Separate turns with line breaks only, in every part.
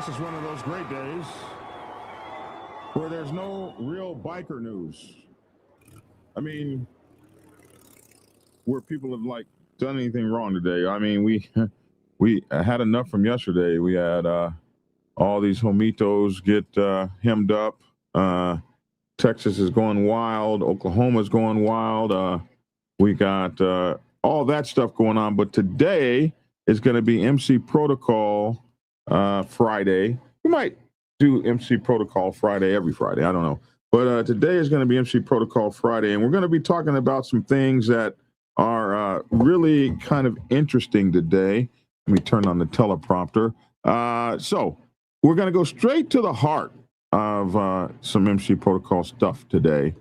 This is one of those great days where there's no real biker news. I mean, where people have like done anything wrong today. I mean, we had enough from yesterday. We had all these homitos get hemmed up. Texas is going wild. Oklahoma's going wild. We got all that stuff going on. But today is going to be MC Protocol Friday. We might do MC Protocol Friday every Friday. I don't know. But today is going to be MC Protocol Friday. And we're going to be talking about some things that are really kind of interesting today. Let me turn on the teleprompter. So we're going to go straight to the heart of some MC Protocol stuff today.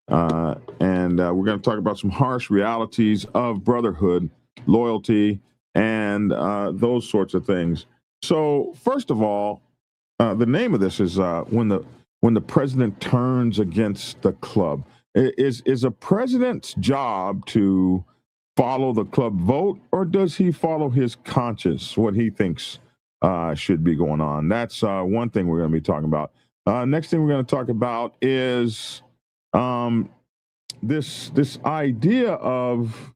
And we're going to talk about some harsh realities of brotherhood, loyalty, and those sorts of things. So first of all, the name of this is when the president turns against the club. Is a president's job to follow the club vote, or does he follow his conscience, what he thinks should be going on? That's one thing we're going to be talking about. Next thing we're going to talk about is this idea of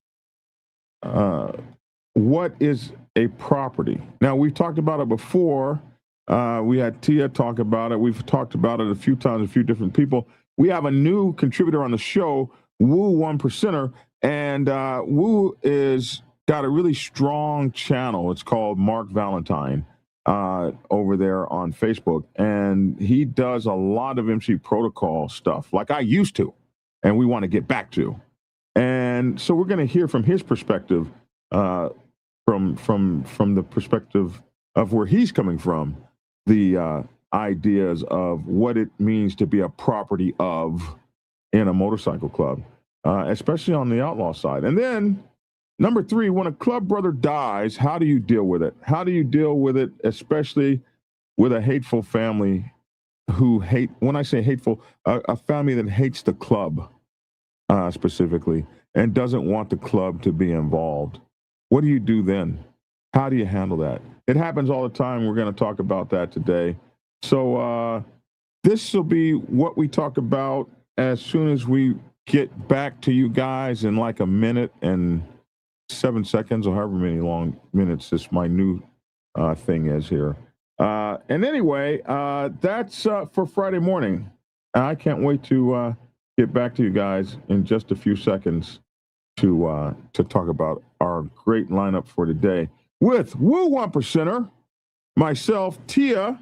what is a property. Now, we've talked about it before. We had Tia talk about it. We've talked about it a few times, a few different people. We have a new contributor on the show, Woo One Percenter, and Woo is got a really strong channel. It's called Mark Valentine over there on Facebook, and he does a lot of MC Protocol stuff like I used to, and we want to get back to. And so we're going to hear from his perspective, from the perspective of where he's coming from, the ideas of what it means to be a property of in a motorcycle club, especially on the outlaw side. And then number 3, when a club brother dies, how do you deal with it? How do you deal with it, especially with a hateful family who hate, when I say hateful, a family that hates the club specifically and doesn't want the club to be involved? What do you do then? How do you handle that? It happens all the time. We're going to talk about that today. So this will be what we talk about as soon as we get back to you guys in like a minute and 7 seconds, or however many long minutes this my new thing is here. And anyway, that's for Friday morning. I can't wait to get back to you guys in just a few seconds to talk about our great lineup for today with Woo One Percenter, myself, Tia,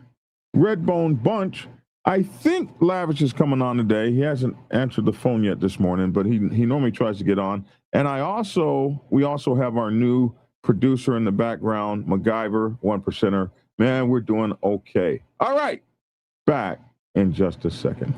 Redbone Bunch. I think Lavish is coming on today. He hasn't answered the phone yet this morning, but he normally tries to get on. And we also have our new producer in the background, MacGyver, One Percenter. Man, we're doing okay. All right, back in just a second.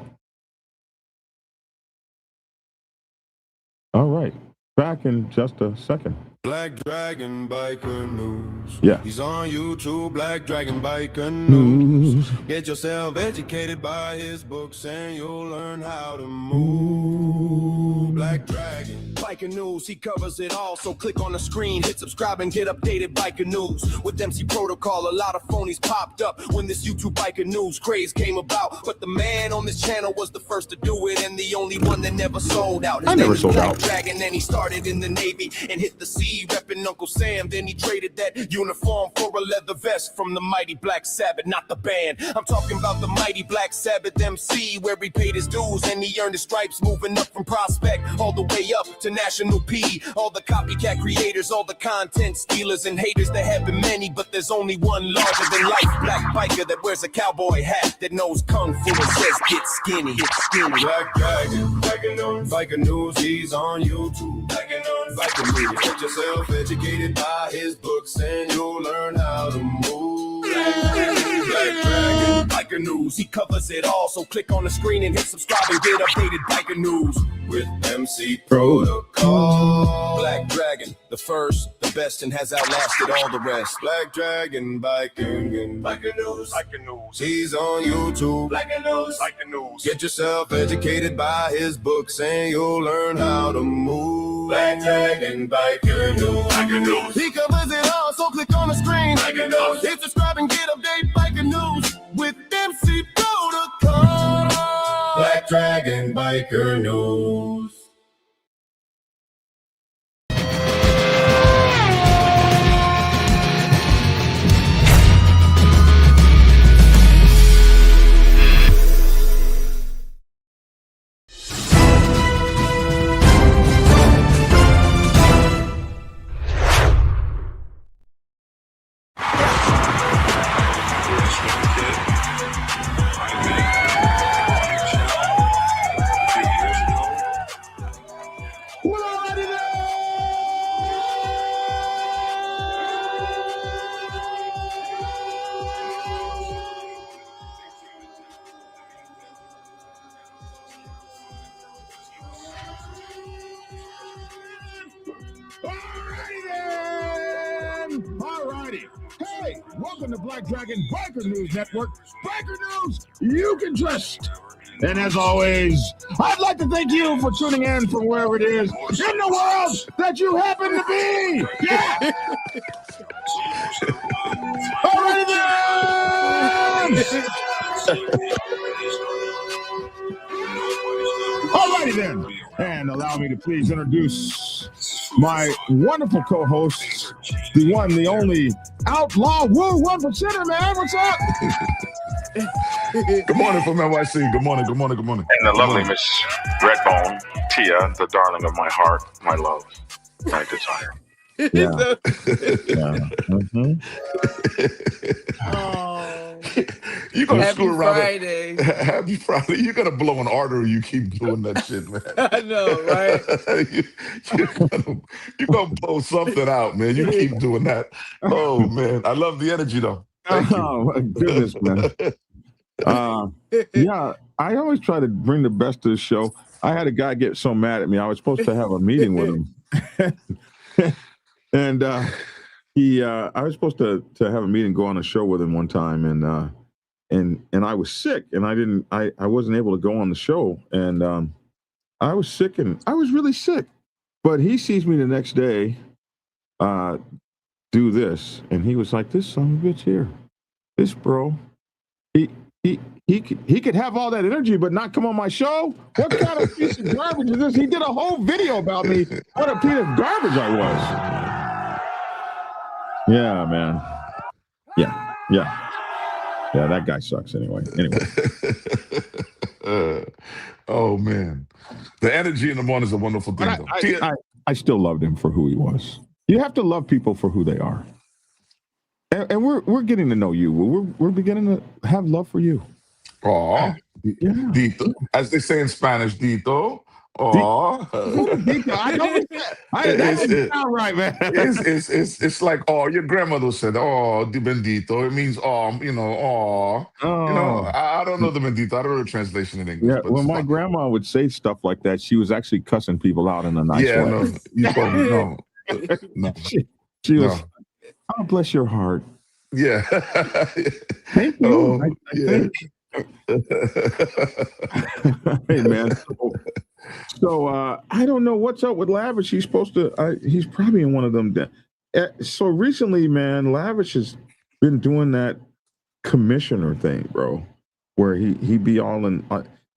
All right, back in just a second.
Black Dragon Biker News.
Yeah.
He's on YouTube, Black Dragon Biker News. Get yourself educated by his books and you'll learn how to move. Black Dragon Biker News, he covers it all, so click on the screen, hit subscribe and get updated Biker News. With MC Protocol, a lot of phonies popped up when this YouTube Biker News craze came about. But the man on this channel was the first to do it and the only one that never sold out.
I never sold out.
Dragon, and he started in the Navy and hit the sea. Reppin' Uncle Sam, then he traded that uniform for a leather vest from the mighty Black Sabbath, not the band. I'm talking about the mighty Black Sabbath MC, where he paid his dues and he earned his stripes, moving up from Prospect all the way up to National P. All the copycat creators, all the content stealers and haters, there have been many, but there's only one larger than life black biker that wears a cowboy hat, that knows kung fu and says get skinny, get skinny. Black Dragon, Biker News, he's on YouTube. Biker News, get yourself educated by his books and you'll learn how to move. Black Dragon Biker News, he covers it all, so click on the screen and hit subscribe and get updated Biker News with MC Protocol. Black Dragon, the first, the best, and has outlasted all the rest. Black Dragon Biker News, he's on YouTube. Biker News, get yourself educated by his books and you'll learn how to move. Black Dragon Biker News, he covers it all, so click on the screen, hit subscribe and get updated Biker News Dragon Biker News.
Alrighty. Hey, welcome to Black Dragon Biker News Network. Biker News you can trust. And as always, I'd like to thank you for tuning in from wherever it is in the world that you happen to be. Yeah. Alrighty then. Alrighty then. And allow me to please introduce my wonderful co-hosts, the one, the only outlaw woo 1%er, man. What's up?
Good morning from NYC. Good morning, good morning, good morning.
And the lovely Miss Redbone, Tia, the darling of my heart, my love, my desire.
Yeah.
You're gonna
Happy
screw around.
Friday.
Happy Friday. You're gonna blow an artery. You keep doing that shit, man.
I know, right?
you're gonna blow something out, man. You keep doing that. Oh man, I love the energy though. Thank you.
Oh my goodness, man. Yeah, I always try to bring the best to the show. I had a guy get so mad at me. I was supposed to have a meeting with him. And I was supposed to have a meeting, go on a show with him one time, and I was sick, and I wasn't able to go on the show, and I was sick, and I was really sick. But he sees me the next day do this, and he was like, "This son of a bitch here, this bro, he could have all that energy, but not come on my show. What kind of piece of garbage is this?" He did a whole video about me. What a piece of garbage I was. Yeah, man. Yeah. That guy sucks anyway.
Oh man, the energy in the morning is a wonderful thing.
I still loved him for who he was. You have to love people for who they are, and we're getting to know you. We're beginning to have love for you.
Oh,
Yeah.
Dito, as they say in Spanish, Dito. Oh,
I know that doesn't sound right, man.
It's like, oh, your grandmother said, oh, di bendito. It means, I don't know the bendito. I don't know the translation in English.
Yeah, when my grandma would say stuff like that, she was actually cussing people out in a nice way.
No, you told me, no.
She was, oh, bless your heart.
Yeah.
Thank you. I think. Hey, man. So I don't know what's up with Lavish. He's probably in one of them. So recently, man, Lavish has been doing that commissioner thing, bro, where he be all in.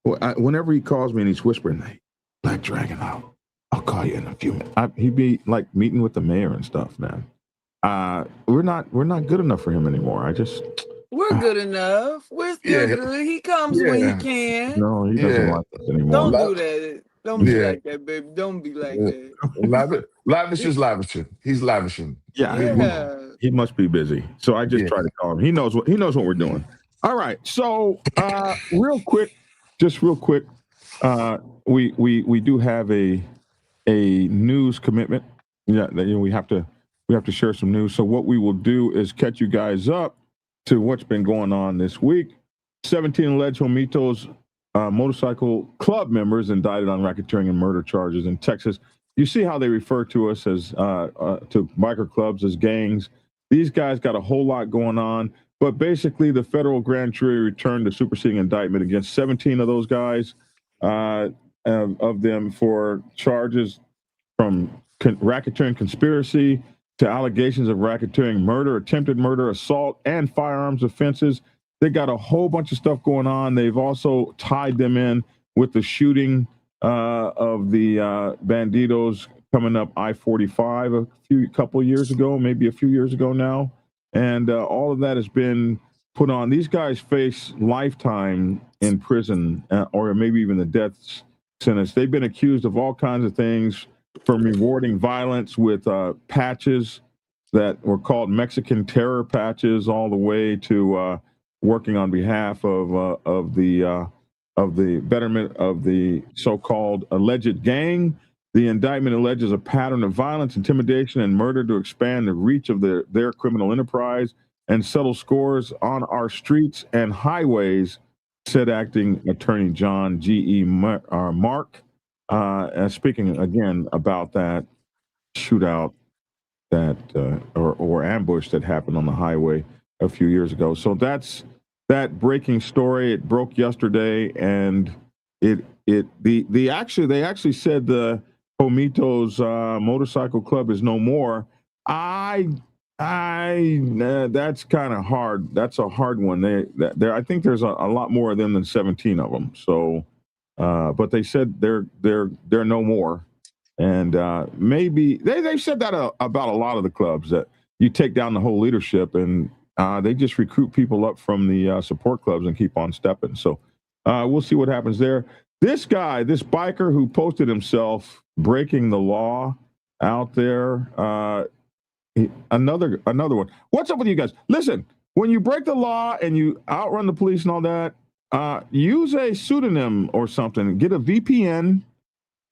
Whenever he calls me and he's whispering, "Hey, Black Dragon, I'll call you in a few minutes." He'd be like meeting with the mayor and stuff, man. We're not good enough for him anymore.
We're good enough. We're still good. He comes when he can.
No, he doesn't like us anymore.
Don't do that. Don't be like that, baby. Don't be like that.
Lavish is lavishing. He's lavishing.
Yeah. He must be busy. So I just try to call him. He knows what we're doing. All right. So real quick, we do have a news commitment. Yeah, we have to share some news. So what we will do is catch you guys up to what's been going on this week. 17 alleged Homitos motorcycle club members indicted on racketeering and murder charges in Texas. You see how they refer to us as to biker clubs as gangs. These guys got a whole lot going on, but basically the federal grand jury returned a superseding indictment against 17 of those guys, of them for charges from racketeering conspiracy to allegations of racketeering murder, attempted murder, assault, and firearms offenses. They got a whole bunch of stuff going on. They've also tied them in with the shooting of the banditos coming up I-45 a couple years ago, maybe a few years ago now. And all of that has been put on. These guys face lifetime in prison or maybe even the death sentence. They've been accused of all kinds of things, from rewarding violence with patches that were called Mexican terror patches, all the way to working on behalf of the betterment of the so-called alleged gang. The indictment alleges a pattern of violence, intimidation, and murder to expand the reach of their criminal enterprise and settle scores on our streets and highways, said acting attorney John G.E. Mark. And speaking again about that shootout that or ambush that happened on the highway a few years ago. So that's that breaking story. It broke yesterday, and they actually said the Pomito's motorcycle club is no more. That's kind of hard. That's a hard one. I think there's a lot more of them than 17 of them. So, but they said they're no more, and maybe they said that about a lot of the clubs, that you take down the whole leadership and they just recruit people up from the support clubs and keep on stepping. So we'll see what happens there. This guy, this biker who posted himself breaking the law out there. Another one. What's up with you guys? Listen, when you break the law and you outrun the police and all that, use a pseudonym or something. Get a VPN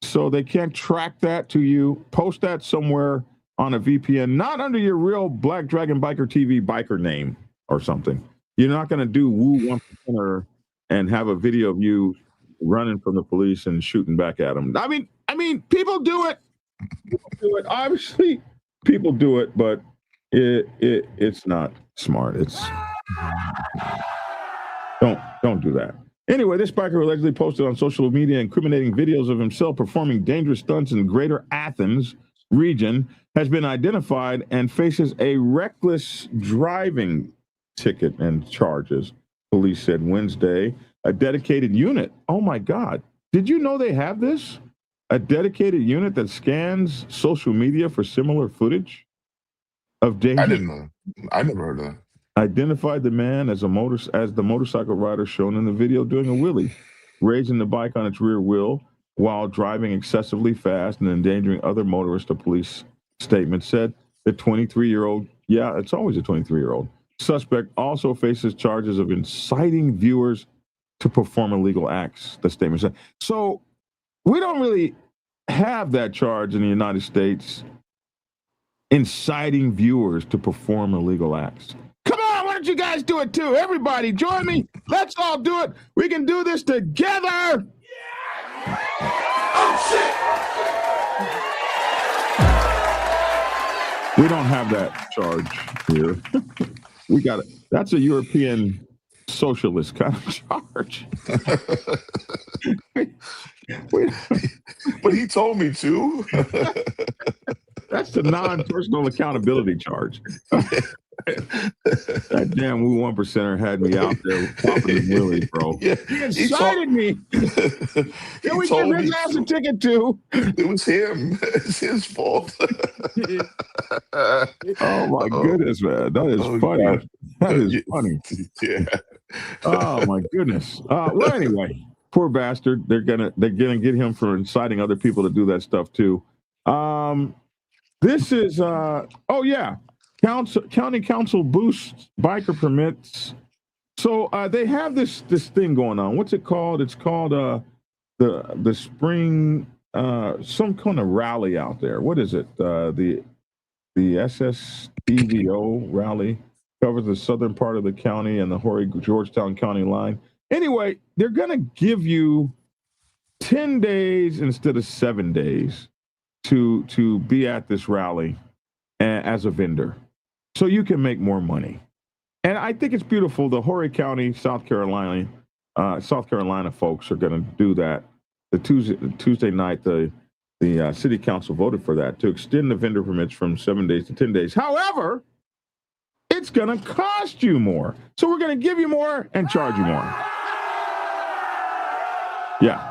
so they can't track that to you. Post that somewhere on a VPN, not under your real Black Dragon Biker TV biker name or something. You're not going to do woo 1%er and have a video of you running from the police and shooting back at them. I mean, people do it. People do it. Obviously, people do it, but it's not smart. Don't do that. Anyway, this biker allegedly posted on social media incriminating videos of himself performing dangerous stunts in the greater Athens region has been identified and faces a reckless driving ticket and charges, police said Wednesday. A dedicated unit. Oh my God. Did you know they have this? A dedicated unit that scans social media for similar footage of danger.
I didn't know. I never heard of that.
Identified the man as the motorcycle rider shown in the video doing a wheelie, raising the bike on its rear wheel while driving excessively fast and endangering other motorists, the police statement said. The 23-year-old, yeah, it's always a 23-year-old, suspect also faces charges of inciting viewers to perform illegal acts, the statement said. So we don't really have that charge in the United States, inciting viewers to perform illegal acts. Come on, why don't you guys do it too? Everybody, join me. Let's all do it. We can do this together. Oh, shit. We don't have that charge here. We got it. That's a European socialist kind of charge.
But he told me to.
That's the non-personal accountability charge. That damn Woo 1%er had me out there popping the wheelies, bro. Yeah, he incited me. Can we give his ass a ticket too?
It was him. It's his fault.
Oh my goodness, man. That is funny. God. That is funny.
Yeah.
Oh my goodness. Well, anyway, poor bastard. They're gonna get him for inciting other people to do that stuff too. This is County Council boosts biker permits. So they have this thing going on. What's it called? It's called the spring some kind of rally out there. What is it? The SSTVO rally covers the southern part of the county and the Horry Georgetown County line. Anyway, they're gonna give you 10 days instead of 7 days to be at this rally as a vendor, so you can make more money. And I think it's beautiful. The Horry County, South Carolina folks are going to do that. The Tuesday night, the city council voted for that, to extend the vendor permits from 7 days to 10 days. However, it's going to cost you more. So we're going to give you more and charge you more. Yeah.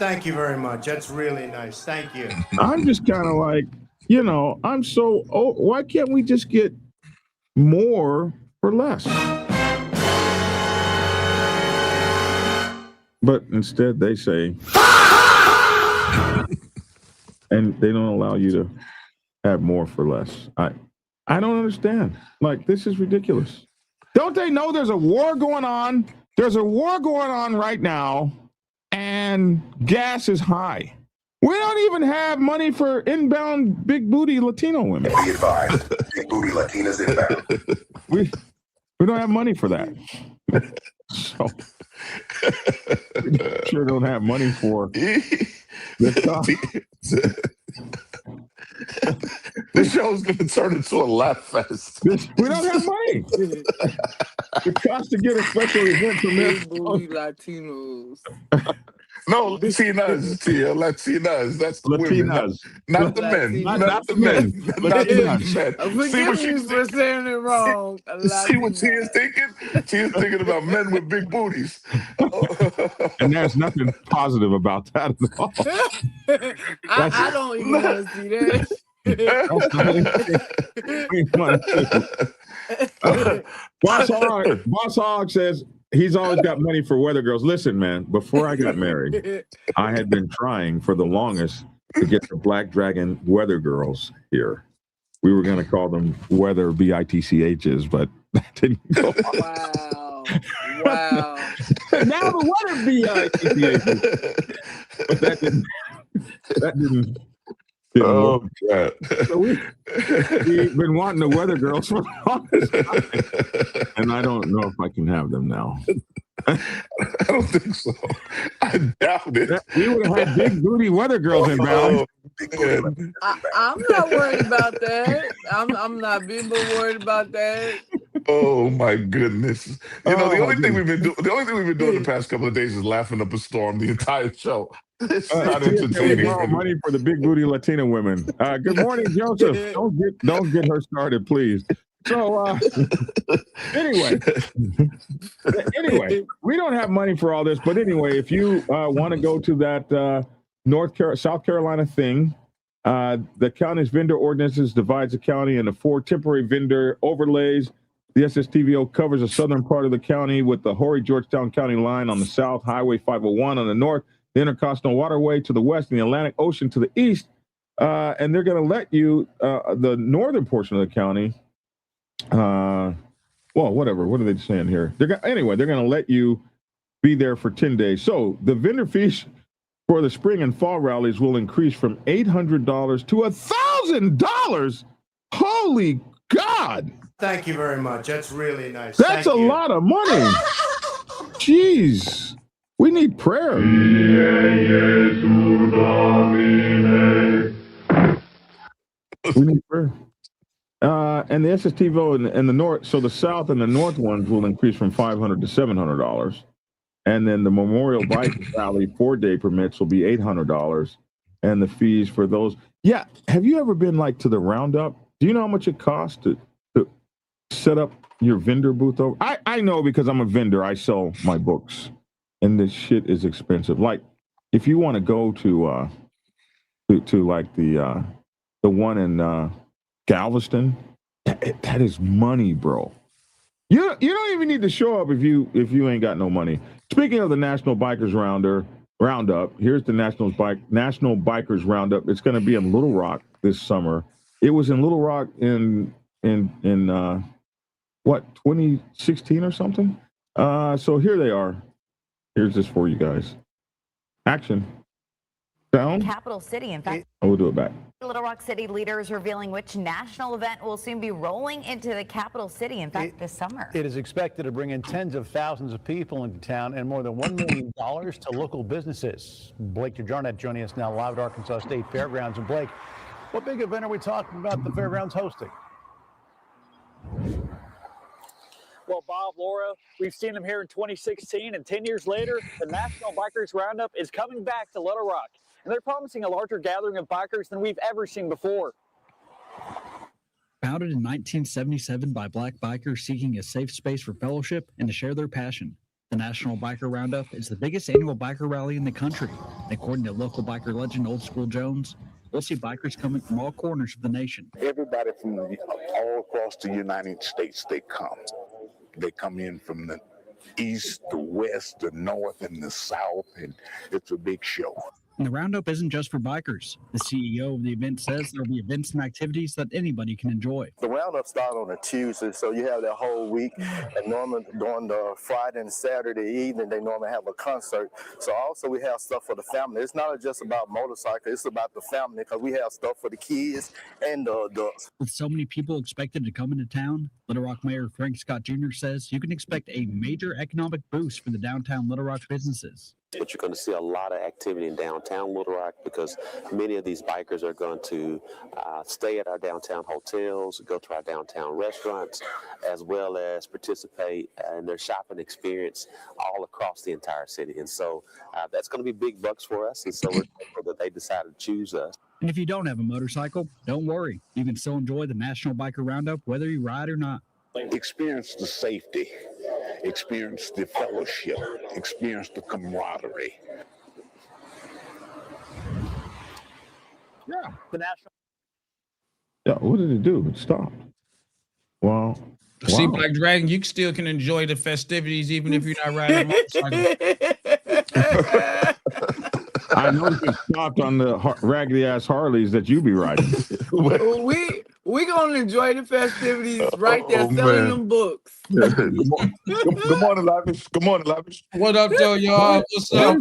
Thank you very much. That's really nice. Thank you.
I'm just kind of like, I'm so, why can't we just get more for less? But instead they say, and they don't allow you to have more for less. I don't understand. Like, this is ridiculous. Don't they know there's a war going on? There's a war going on right now, and gas is high. We don't even have money for inbound big booty Latino women.
Be advised, big booty Latinas inbound.
We don't have money for that. So we sure don't have money for
This show's going to turn into a laugh fest.
We don't have money. It costs to get a special event from
Big booty Latinos.
No, Latinas, Tia, Latinas. That's the
Latinas.
women, not the men.
Not the men.
Not the men.
Forgive me for saying it wrong.
See what Tia's thinking? Tia's thinking about men with big booties.
And there's nothing positive about that at all.
I don't even want to see that.
Boss Hog says he's always got money for weather girls. Listen, man, before I got married, I had been trying for the longest to get the Black Dragon weather girls here. We were going to call them weather BITCHs, but that didn't go on.
Wow.
Now the weather BITCHs. But that didn't
Oh, God.
So we've been wanting the weather girls for the longest time. And I don't know if I can have them now.
I don't think so. I doubt it.
We would have had big booty weather girls inbound.
I'm not worried about that. I'm not being worried about that.
Oh my goodness! The only thing we've been doing the past couple of days is laughing up a storm the entire show. It's not entertaining.
Money for the big booty Latina women. Good morning, Joseph. Don't get her started, please. So anyway, we don't have money for all this. But anyway, if you want to go to that South Carolina thing, the county's vendor ordinances divides the county into 4 temporary vendor overlays. The SSTVO covers the southern part of the county with the Horry-Georgetown County line on the south, Highway 501 on the north, the Intercontinental Waterway to the west, and the Atlantic Ocean to the east. And they're going to let you, the northern portion of the county, whatever. What are they saying here? They're going to let you be there for 10 days. So the vendor fees for the spring and fall rallies will increase from $800 to $1,000. Holy God.
Thank you very much. That's really nice.
That's a lot of money. Jeez. We need prayer. We need prayer. And the SSTVO and the north, so the south and the north ones will increase from $500 to $700. And then the Memorial Bike Rally 4-day permits will be $800. And the fees for those. Yeah. Have you ever been like to the Roundup? Do you know how much it costs to set up your vendor booth over? I know because I'm a vendor. I sell my books. And this shit is expensive. Like, if you want to go to like the one in Galveston, that is money, bro. You don't even need to show up if you ain't got no money. Speaking of the National Bikers Roundup, here's the National Bikers Roundup. It's going to be in Little Rock this summer. It was in Little Rock in 2016 or something. So here they are. Here's this for you guys. Action. Down.
Capital City, in fact.
Oh, we'll do it back.
Little Rock City leaders revealing which national event will soon be rolling into the capital city, in fact, this summer.
It is expected to bring in tens of thousands of people into town and more than $1 million to local businesses. Blake DeJarnett joining us now live at Arkansas State Fairgrounds. And Blake, what big event are we talking about the Fairgrounds hosting?
Well, Bob, Laura, we've seen them here in 2016, and 10 years later, the National Bikers Roundup is coming back to Little Rock, and they're promising a larger gathering of bikers than we've ever seen before.
Founded in 1977 by Black bikers seeking a safe space for fellowship and to share their passion, The National Biker Roundup is the biggest annual biker rally in the country. According to local biker legend Old School Jones, we'll see bikers coming from all corners of the nation.
Everybody from all across the United States, they come. They come in from the east, the west, the north, and the south, and it's a big show.
And the roundup isn't just for bikers. The CEO of the event says there'll be events and activities that anybody can enjoy.
The roundup starts on a Tuesday, so you have that whole week. And normally during the Friday and Saturday evening, they normally have a concert. So also we have stuff for the family. It's not just about motorcycles, it's about the family, because we have stuff for the kids and the adults.
With so many people expected to come into town, Little Rock Mayor Frank Scott Jr. says you can expect a major economic boost for the downtown Little Rock businesses.
But you're going to see a lot of activity in downtown Little Rock because many of these bikers are going to stay at our downtown hotels, go to our downtown restaurants, as well as participate in their shopping experience all across the entire city. And so that's going to be big bucks for us. And so we're thankful that they decided to choose us.
And if you don't have a motorcycle, don't worry. You can still enjoy the National Biker Roundup whether you ride or not.
Experience the safety, experience the fellowship, experience the camaraderie.
Yeah, the national.
Yeah, what did it do? It stopped. Well,
See, Black Dragon, you still can enjoy the festivities even if you're not riding a motorcycle.
I noticed it stopped on the raggedy ass Harleys that you be riding.
we gonna enjoy the festivities right there, selling them books.
Good morning, Lavish. Good morning, Lavish.
What up, though, y'all? What's up?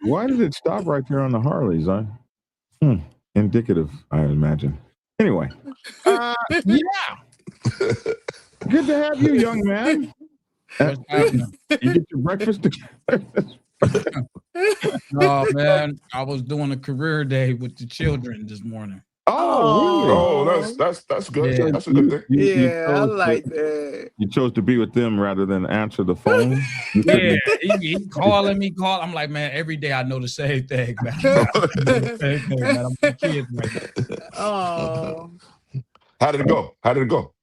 Why did it stop right there on the Harleys? Indicative, I imagine. Anyway, yeah. Good to have you, young man. You get your breakfast.
Oh man, I was doing a career day with the children this morning.
Oh,
really? That's good.
Yeah.
That's a good thing.
Yeah, I like that.
You chose to be with them rather than answer the phone.
Yeah, he calling me. I'm like, man, every day I know the same thing, man. I'm with kids right now.
Oh,
How did it go?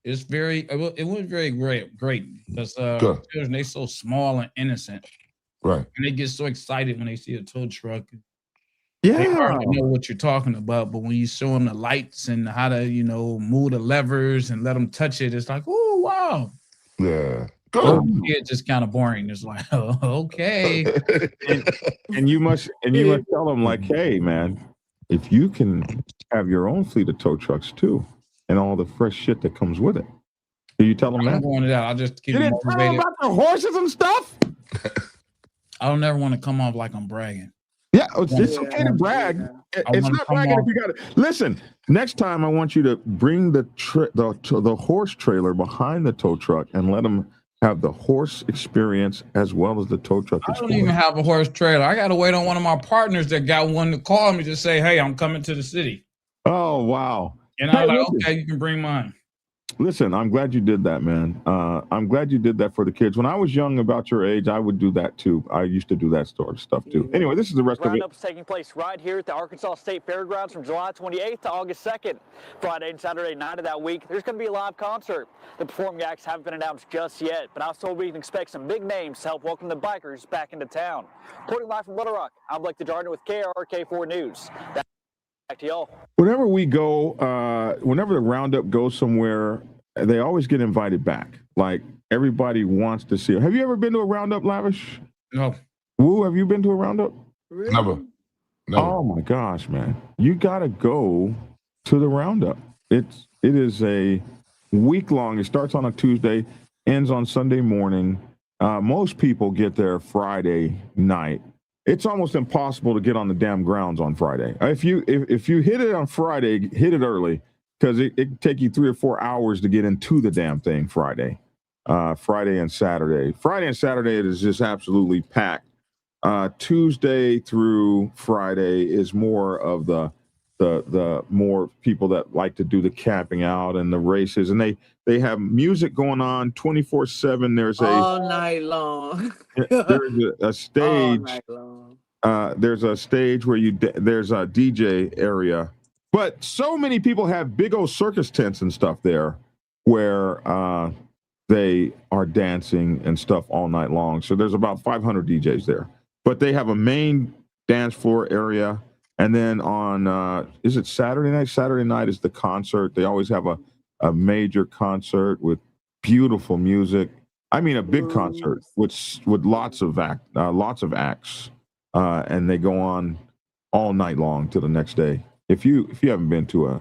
It was very great because children, they so small and innocent.
Right.
And they get so excited when they see a tow truck.
Yeah.
They hardly know what you're talking about, but when you show them the lights and how to, move the levers and let them touch it, it's like, oh, wow.
Yeah.
Good. It's just kind of boring. It's like, oh, okay.
and you must tell them, like, hey, man, if you can have your own fleet of tow trucks too, and all the fresh shit that comes with it. Do you tell them that?
I'm going to that. I'll just keep
you didn't tell them about the horses and stuff?
I don't ever want to come off like I'm bragging.
Yeah, it's okay to brag. It's not bragging if you got it. Listen, next time I want you to bring the horse trailer behind the tow truck and let them have the horse experience as well as the tow truck experience.
I don't even have a horse trailer. I got to wait on one of my partners that got one to call me to say, hey, I'm coming to the city.
Oh, wow.
And I'm like, okay, you can bring mine.
Listen, I'm glad you did that, man. I'm glad you did that for the kids. When I was young, about your age, I would do that too. I used to do that sort of stuff too. Anyway, this is the rest of it.
Roundup's taking place right here at the Arkansas State Fairgrounds from July 28th to August 2nd. Friday and Saturday night of that week, there's going to be a live concert. The performing acts haven't been announced just yet, but I was told we can expect some big names to help welcome the bikers back into town. Reporting live from Little Rock, I'm Blake DeJarden with KRK4 News. Back to y'all.
Whenever we go, whenever the roundup goes somewhere, they always get invited back. Like, everybody wants to see it. Have you ever been to a roundup, Lavish?
No.
Woo, have you been to a roundup?
really?
Never.
Oh my gosh, man. You got to go to the roundup. It is a week long. It starts on a Tuesday, ends on Sunday morning. Most people get there Friday night. It's almost impossible to get on the damn grounds on Friday. If you hit it on Friday, hit it early, because it can take you 3 or 4 hours to get into the damn thing Friday. Friday and Saturday. Friday and Saturday, it is just absolutely packed. Tuesday through Friday is more of the more people that like to do the camping out and the races, and they have music going on 24/7. There's
all night long.
There's a stage.
All night long.
There's a stage where there's a DJ area, but so many people have big old circus tents and stuff there, where they are dancing and stuff all night long. So there's about 500 DJs there, but they have a main dance floor area. And then on, is it Saturday night? Saturday night is the concert. They always have a major concert with beautiful music. I mean, a big concert with lots of acts, and they go on all night long till the next day. If you haven't been to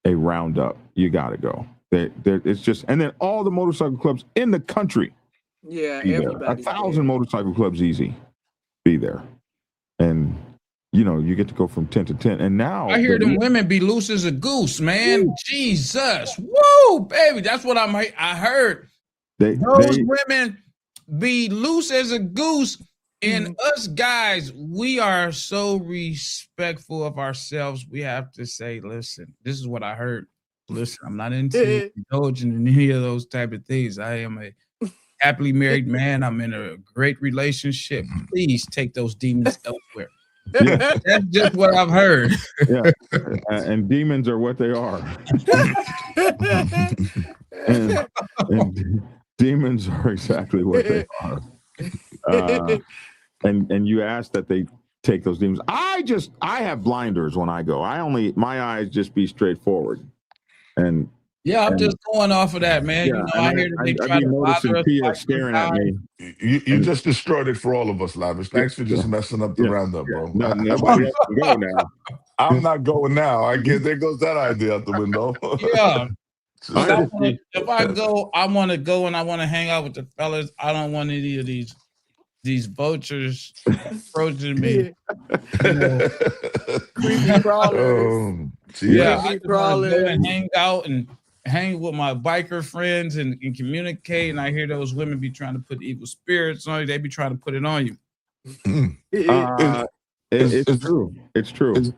a roundup, you got to go. It's just, and then all the motorcycle clubs in the country.
Yeah,
everybody. 1,000 motorcycle clubs easy. Be there, and you get to go from 10 to 10. And now
I hear them women be loose as a goose, man. Woo. Jesus, woo, baby, that's what I heard. Those women be loose as a goose, and us guys, we are so respectful of ourselves. We have to say, listen, this is what I heard. Listen, I'm not into indulging in any of those type of things. I am a happily married man. I'm in a great relationship. Please take those demons elsewhere.
Yeah.
That's just what I've heard.
Yeah, and demons are what they are. and demons are exactly what they are. And you ask that they take those demons. I have blinders when I go. My eyes just be straightforward. And
yeah, I'm just going off of that, man.
Yeah,
I hear that they try to bother us.
Tia staring at me. You just destroyed it for all of us, Lavish. Thanks for just messing up the roundup, bro.
No, nobody else can go now.
I'm not going now. There goes that idea out the window.
Yeah. If I go, I want to go and I want to hang out with the fellas. I don't want any of these vultures approaching me.
Creepy crawlers.
Yeah, I just want to go and hang out and hang with my biker friends and communicate. And I hear those women be trying to put evil spirits on you. They be trying to put it on you.
It's true. It's true.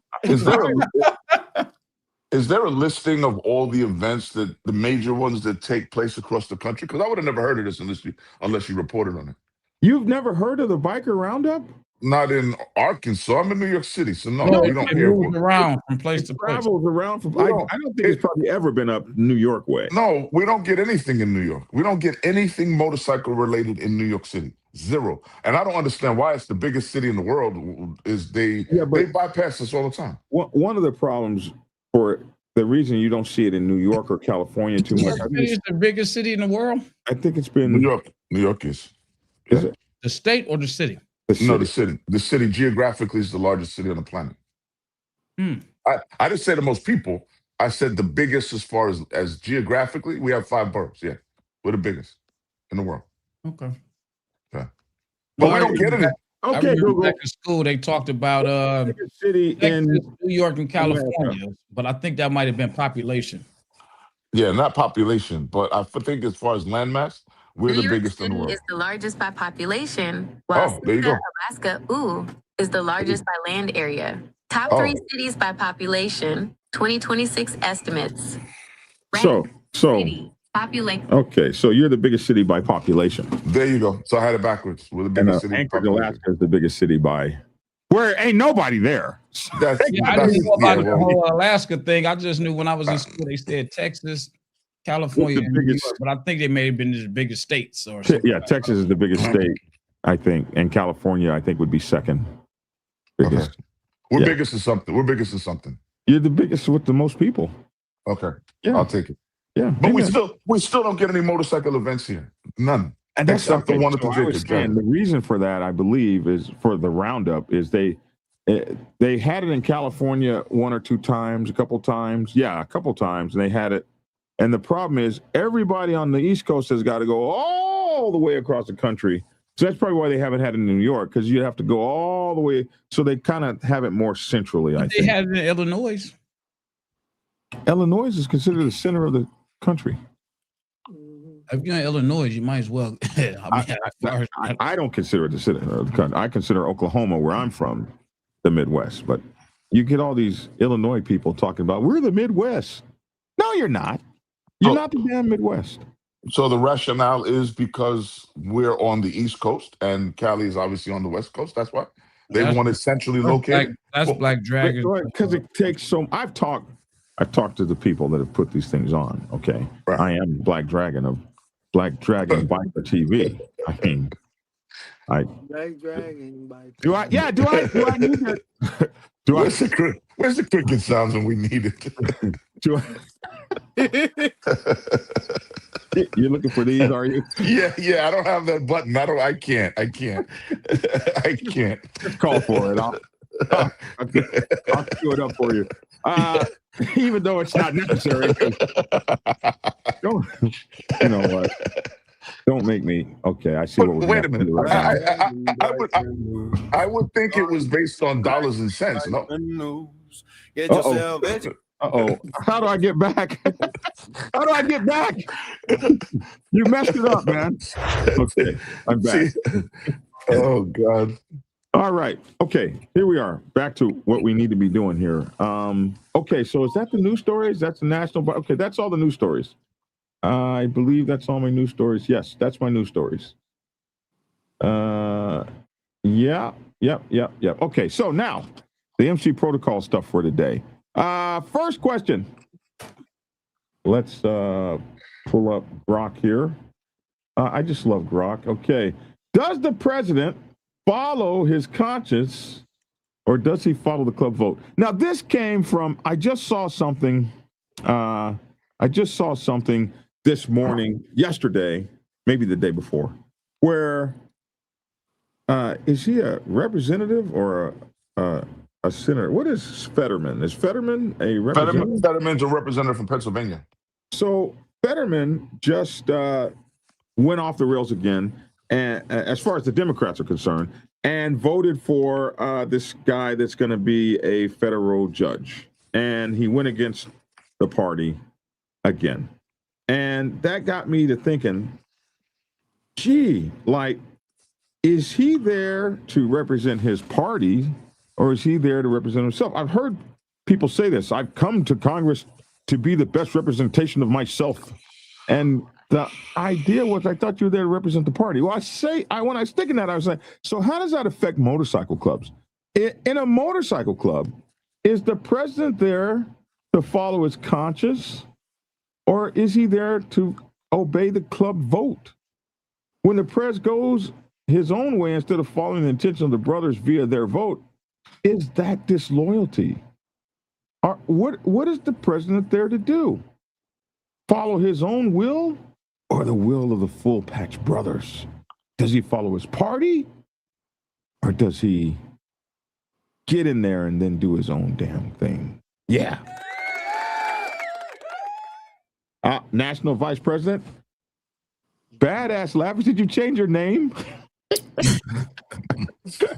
Is there a listing of all the events the major ones that take place across the country? Because I would have never heard of this unless you reported on it.
You've never heard of the biker roundup?
Not in Arkansas. I'm in New York City, so no, we don't hear
it around from place to place.
Travels around from. I don't think it's probably ever been up New York way.
No, we don't get anything in New York. We don't get anything motorcycle related in New York City. Zero. And I don't understand why it's the biggest city in the world. Is they bypass us all the time.
One of the problems for the reason you don't see it in New York or California too much.
It's the biggest city in the world.
I think it's been
New York. New York is.
Is it
the state or the city?
No, the city. The city geographically is the largest city on the planet. I didn't say the most people. I said the biggest as far as geographically. We have 5 boroughs. Yeah, we're the biggest in the world.
Okay.
Yeah. But we don't get it.
Okay, Google.
Back in school, they talked about
city
Texas,
in
New York and California, but I think that might have been population.
Yeah, not population, but I think as far as landmass, we're the biggest in the world.
Is the largest by population, while
there you go.
Alaska, is the largest by land area. Top 3 cities by population, 2026 estimates.
So
population.
Okay, so you're the biggest city by population.
There you go. So I had it backwards. We're the biggest city.
Anchorage, Alaska is the biggest city by where ain't nobody there.
I didn't know about the whole Alaska thing. I just knew when I was in school they said Texas, California, and New York, but I think they may have been the biggest states or something.
Yeah, Texas is the biggest state, I think, and California I think would be second biggest.
Okay. We're biggest in something. We're biggest in something.
You're the biggest with the most people.
Okay.
Yeah.
I'll take it.
Yeah.
But we still don't get any motorcycle events here. None.
And that's
except the one at the
Jacob. The reason for that, I believe, is for the roundup is they had it in California 1 or 2 times, a couple times, and they had it. And the problem is everybody on the East Coast has got to go all the way across the country. So that's probably why they haven't had it in New York, because you have to go all the way. So they kind of have it more centrally, I think.
They had it in Illinois.
Illinois is considered the center of the country.
If you're in Illinois, you might as well.
I don't consider it the center of the country. I consider Oklahoma, where I'm from, the Midwest. But you get all these Illinois people talking about, we're the Midwest. No, you're not. You're not the damn Midwest.
So the rationale is because we're on the East Coast and Cali is obviously on the West Coast. That's why they want it centrally located.
That's Black Dragon.
Because it takes so. I've talked to the people that have put these things on. Okay, right. I am Black Dragon of Black Dragon Biker TV. I mean,
Black Dragon Biker.
Do I need that?
Where's the cricket sounds when we need it?
You're looking for these, are you?
Yeah. I don't have that button. I can't. I can't.
Just call for it. I'll screw it up for you. Even though it's not necessary. Don't, you know what? Don't make me. Okay, I see what we're
Wait a minute. I would think it was based on dollars and cents. No.
Uh-oh. How do I get back? How do I get back? You messed it up, man. Okay, I'm back.
Oh, God.
All right. Okay, here we are. Back to what we need to be doing here. Okay, so is that the news stories? That's the national. Okay, that's all the news stories. I believe that's all my news stories. Yes, that's my news stories. Yep. Okay, so now the MC protocol stuff for today. First question. Let's pull up Grok here. I just love Grok. Okay. Does the president follow his conscience or does he follow the club vote? Now, this came from, I just saw something this morning, yesterday, maybe the day before, where is he a representative or a senator? What is Fetterman? Is Fetterman a representative?
Fetterman's a representative from Pennsylvania.
So Fetterman just went off the rails again, and as far as the Democrats are concerned, and voted for this guy that's going to be a federal judge. And he went against the party again. And that got me to thinking, gee, like, is he there to represent his party or is he there to represent himself? I've heard people say this. I've come to Congress to be the best representation of myself. And the idea was, I thought you were there to represent the party. Well, when I was thinking that, I was like, so how does that affect motorcycle clubs? In a motorcycle club, is the president there to follow his conscience? Or is he there to obey the club vote? When the Prez goes his own way instead of following the intention of the brothers via their vote, is that disloyalty? What is the president there to do? Follow his own will or the will of the full patch brothers? Does he follow his party or does he get in there and then do his own damn thing? Yeah. National Vice President, Badass Lavish, did you change your name?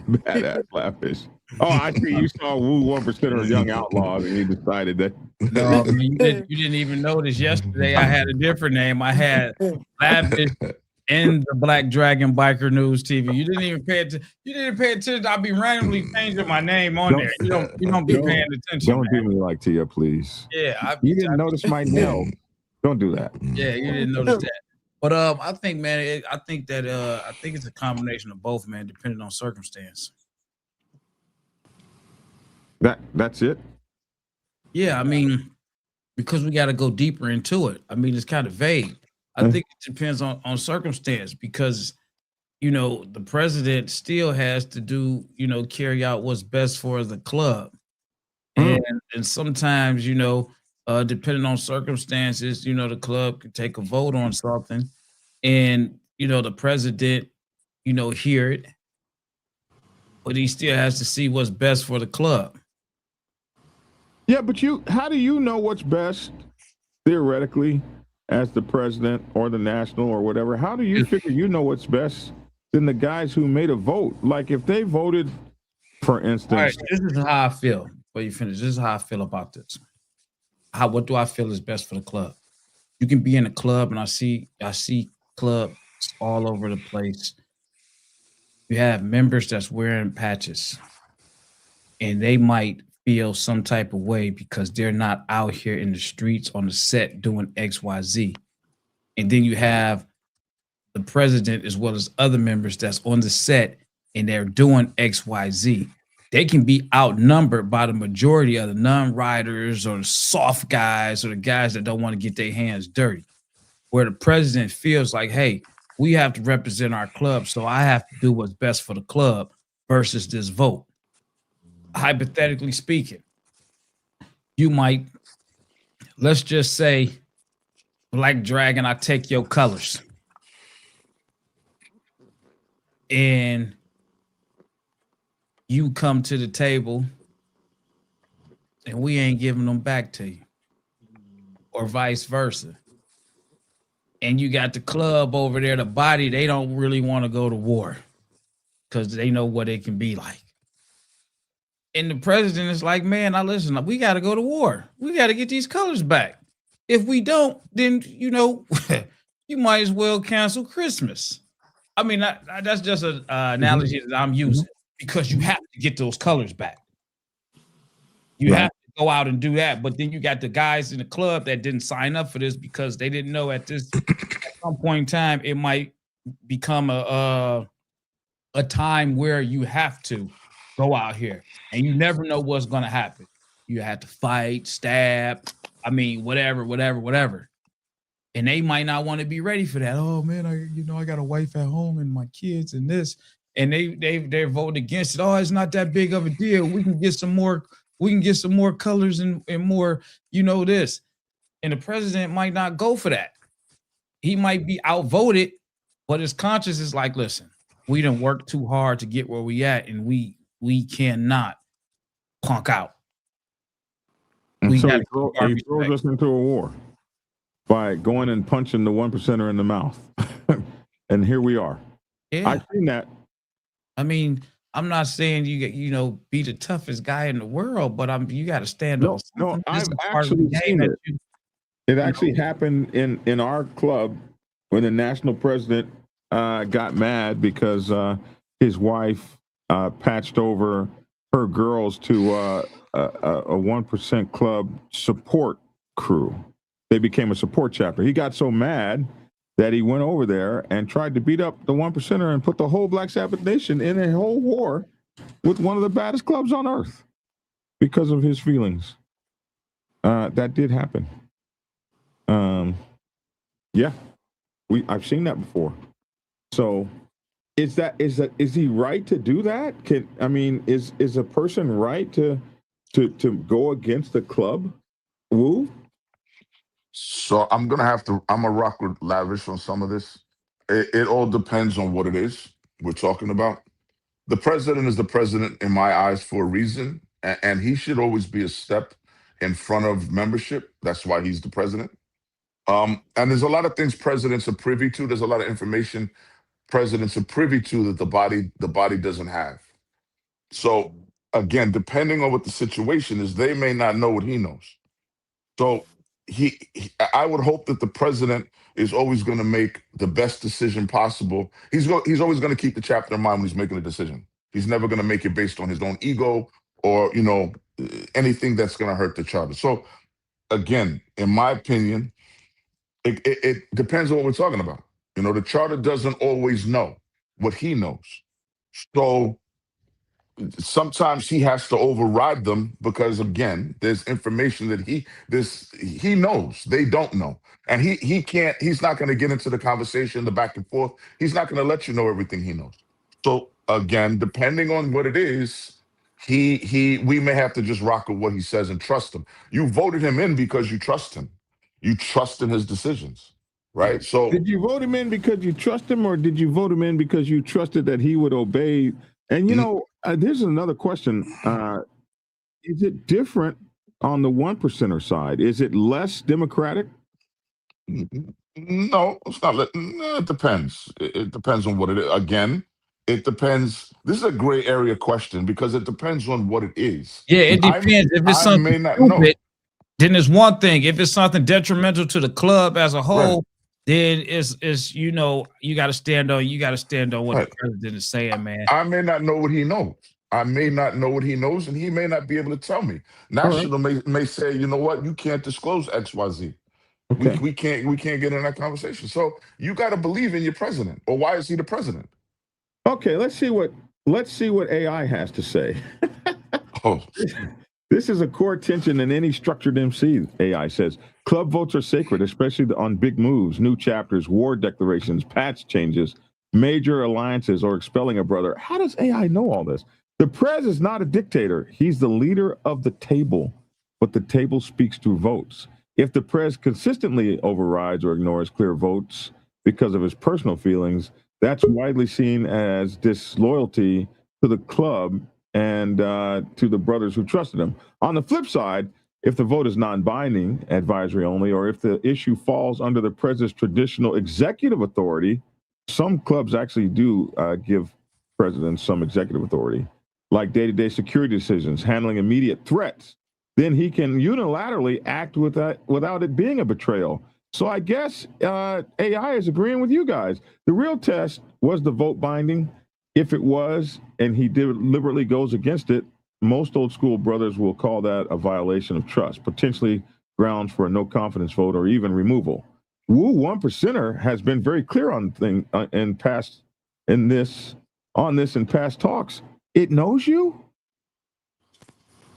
Badass Lavish. Oh, I see. You saw Woo 1% of Young Outlaws and you decided that.
No, you didn't even notice yesterday I had a different name. I had Lavish in the Black Dragon Biker News TV. You didn't even pay attention. You didn't pay attention. I'll be randomly changing my name on there. You don't be paying attention.
Don't do me like Tia, please.
Yeah,
you didn't notice my name. Don't do that.
Yeah, you didn't notice that. But I think, man, I think it's a combination of both, man, depending on circumstance.
That's it.
Yeah, I mean, because we got to go deeper into it. I mean, it's kind of vague. I think it depends on circumstance because, the president still has to do, carry out what's best for the club. And sometimes, depending on circumstances, the club could take a vote on something and, the president, hear it, but he still has to see what's best for the club.
Yeah, but how do you know what's best theoretically as the president or the national or whatever? How do you figure what's best than the guys who made a vote? Like if they voted, for instance.
All right, this is how I feel. Before you finish, this is how I feel about this. What do I feel is best for the club? You can be in a club and I see clubs all over the place. You have members that's wearing patches and they might feel some type of way because they're not out here in the streets on the set doing XYZ. And then you have the president as well as other members that's on the set and they're doing XYZ. They can be outnumbered by the majority of the non-riders or the soft guys or the guys that don't want to get their hands dirty. where the president feels like, hey, we have to represent our club, so I have to do what's best for the club versus this vote. Hypothetically speaking, you might, let's just say, Black Dragon, I take your colors. And you come to the table and we ain't giving them back to you, or vice versa. And you got the club over there, the body, they don't really want to go to war because they know what it can be like. And the president is like, man, now listen, we got to go to war. We got to get these colors back. If we don't, then, you know, you might as well cancel Christmas. I mean, that's just an analogy that I'm using because you have to get those colors back. You have to go out and do that. But then you got the guys in the club that didn't sign up for this because they didn't know at some point in time, it might become a time where you have to go out here and you never know what's going to happen. You have to fight, stab, I mean, whatever. And they might not want to be ready for that. Oh man, I got a wife at home and my kids and this, and they're voting against it. Oh, it's not that big of a deal. We can get some more colors and more, this. And the president might not go for that. He might be outvoted, but his conscience is like, listen, we done worked too hard to get where we at, and we cannot punk out.
And so he throws us into a war by going and punching the 1%er in the mouth. And here we are.
Yeah.
I've seen that.
I mean, I'm not saying be the toughest guy in the world, but you got to stand up.
No, I've actually seen it. It actually happened in our club when the national president got mad because his wife patched over her girls to a 1% club support crew. They became a support chapter. He got so mad that he went over there and tried to beat up the 1%er and put the whole Black Sabbath Nation in a whole war with one of the baddest clubs on earth because of his feelings. That did happen. Yeah, I've seen that before. So is he right to do that? Is a person right to go against the club? Woo?
So I'm gonna rock with Lavish on some of this. It all depends on what it is we're talking about. The president is the president in my eyes for a reason, and he should always be a step in front of membership. That's why he's the president. And there's a lot of things presidents are privy to. There's a lot of information presidents are privy to that the body doesn't have. So again, depending on what the situation is, they may not know what he knows. So I would hope that the president is always going to make the best decision possible. He's always going to keep the chapter in mind when he's making a decision. He's never going to make it based on his own ego or anything that's going to hurt the charter. So again, in my opinion, it depends on what we're talking about. The charter doesn't always know what he knows. So sometimes he has to override them because, again, there's information that he knows they don't know. And he's not going to get into the conversation, the back and forth. He's not going to let you know everything he knows. So again, depending on what it is, we may have to just rock with what he says and trust him. You voted him in because you trust him. You trust in his decisions, right? So
did you vote him in because you trust him, or did you vote him in because you trusted that he would obey? And there's another question. Is it different on the 1%er side? Is it less democratic?
No, it's not. No, it depends. It depends on what it is. Again, it depends. This is a gray area question because it depends on what it is.
Yeah, it depends. If it's something stupid, then it's one thing. If it's something detrimental to the club as a whole, then it's you got to stand on what the president is saying, man.
I may not know what he knows. And he may not be able to tell me. National may say, you know what, you can't disclose XYZ. Okay. We can't get in that conversation. So you got to believe in your president, or why is he the president?
Okay, let's see what AI has to say. This is a core tension in any structured MC, AI says. Club votes are sacred, especially on big moves, new chapters, war declarations, patch changes, major alliances, or expelling a brother. How does AI know all this? The Prez is not a dictator. He's the leader of the table, but the table speaks through votes. If the Prez consistently overrides or ignores clear votes because of his personal feelings, that's widely seen as disloyalty to the club and to the brothers who trusted him. On the flip side, if the vote is non-binding, advisory only, or if the issue falls under the president's traditional executive authority, some clubs actually do give presidents some executive authority, like day-to-day security decisions, handling immediate threats, then he can unilaterally act without it being a betrayal. So I guess AI is agreeing with you guys. The real test was the vote binding. If it was, and he deliberately goes against it, most old school brothers will call that a violation of trust, potentially grounds for a no confidence vote or even removal. Woo 1%er has been very clear on past talks. It knows you.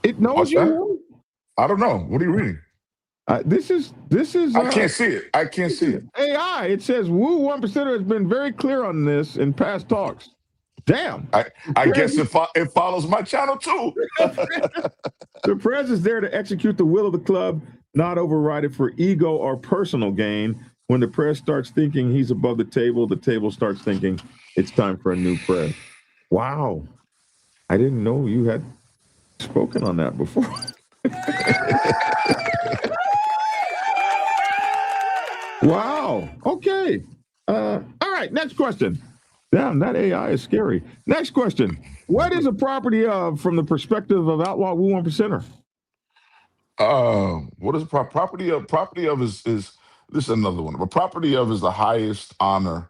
It knows
What's
you.
that? I don't know. What are you reading?
This is.
I can't see it. I can't see it.
AI. It says Woo 1%er has been very clear on this in past talks. Damn.
I guess it follows my channel too.
The Prez is there to execute the will of the club, not override it for ego or personal gain. When the Prez starts thinking he's above the table starts thinking it's time for a new Prez. Wow. I didn't know you had spoken on that before. Wow. Okay. All right. Next question. Damn, that AI is scary. Next question. What is a property of from the perspective of outlaw Woo 1%er?
What is property of? Property of is this is another one. But property of is the highest honor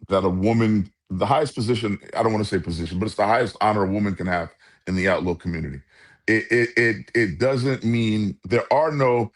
that a woman, the highest position, I don't want to say position, but it's the highest honor a woman can have in the outlaw community. It doesn't mean there are no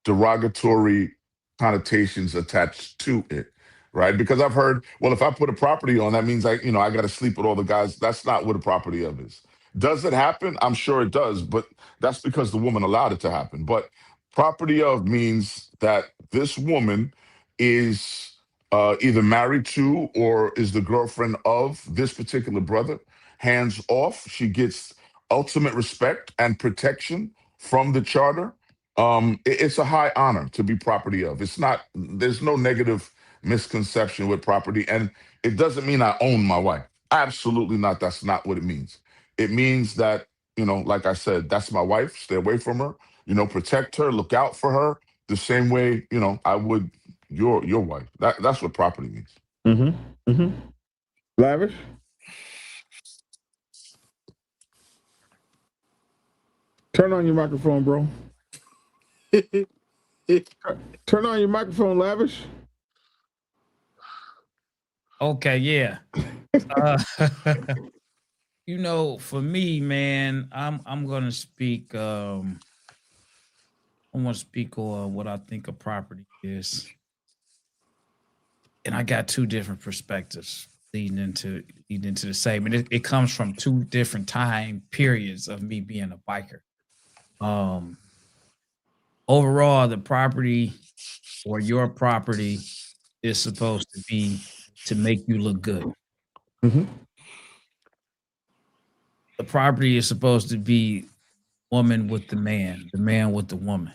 derogatory connotations attached to it. Right? Because I've heard, well, if I put a property on, that means I got to sleep with all the guys. That's not what a property of is. Does it happen? I'm sure it does, but that's because the woman allowed it to happen. But property of means that this woman is either married to or is the girlfriend of this particular brother. Hands off, she gets ultimate respect and protection from the charter. It's a high honor to be property of. It's not, there's no negative misconception with property, and it doesn't mean I own my wife. Absolutely not. That's not what it means. It means that, like I said, that's my wife. Stay away from her. Protect her, look out for her the same way, I would your wife. That's what property means.
Mm-hmm. Mm-hmm. Lavish? Turn on your microphone, bro. Turn on your microphone, Lavish.
Okay, yeah. For me, man, I'm gonna speak. I want to speak on what I think a property is, and I got two different perspectives leading into the same, and it comes from two different time periods of me being a biker. Overall, the property or your property is supposed to be to make you look good.
Mm-hmm.
The property is supposed to be woman with the man with the woman.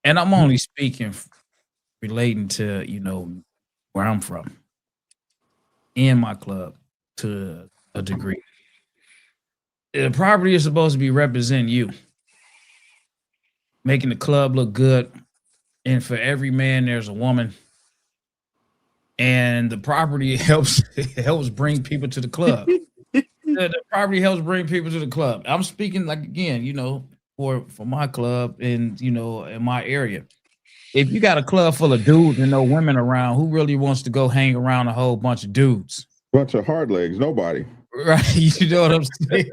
And I'm only speaking relating to, where I'm from in my club to a degree. The property is supposed to be representing you, making the club look good. And for every man, there's a woman. And the property helps bring people to the club. The property helps bring people to the club. I'm speaking for my club and in my area. If you got a club full of dudes and no women around, who really wants to go hang around a whole bunch of dudes?
Bunch of hard legs, nobody.
Right, you know what I'm saying?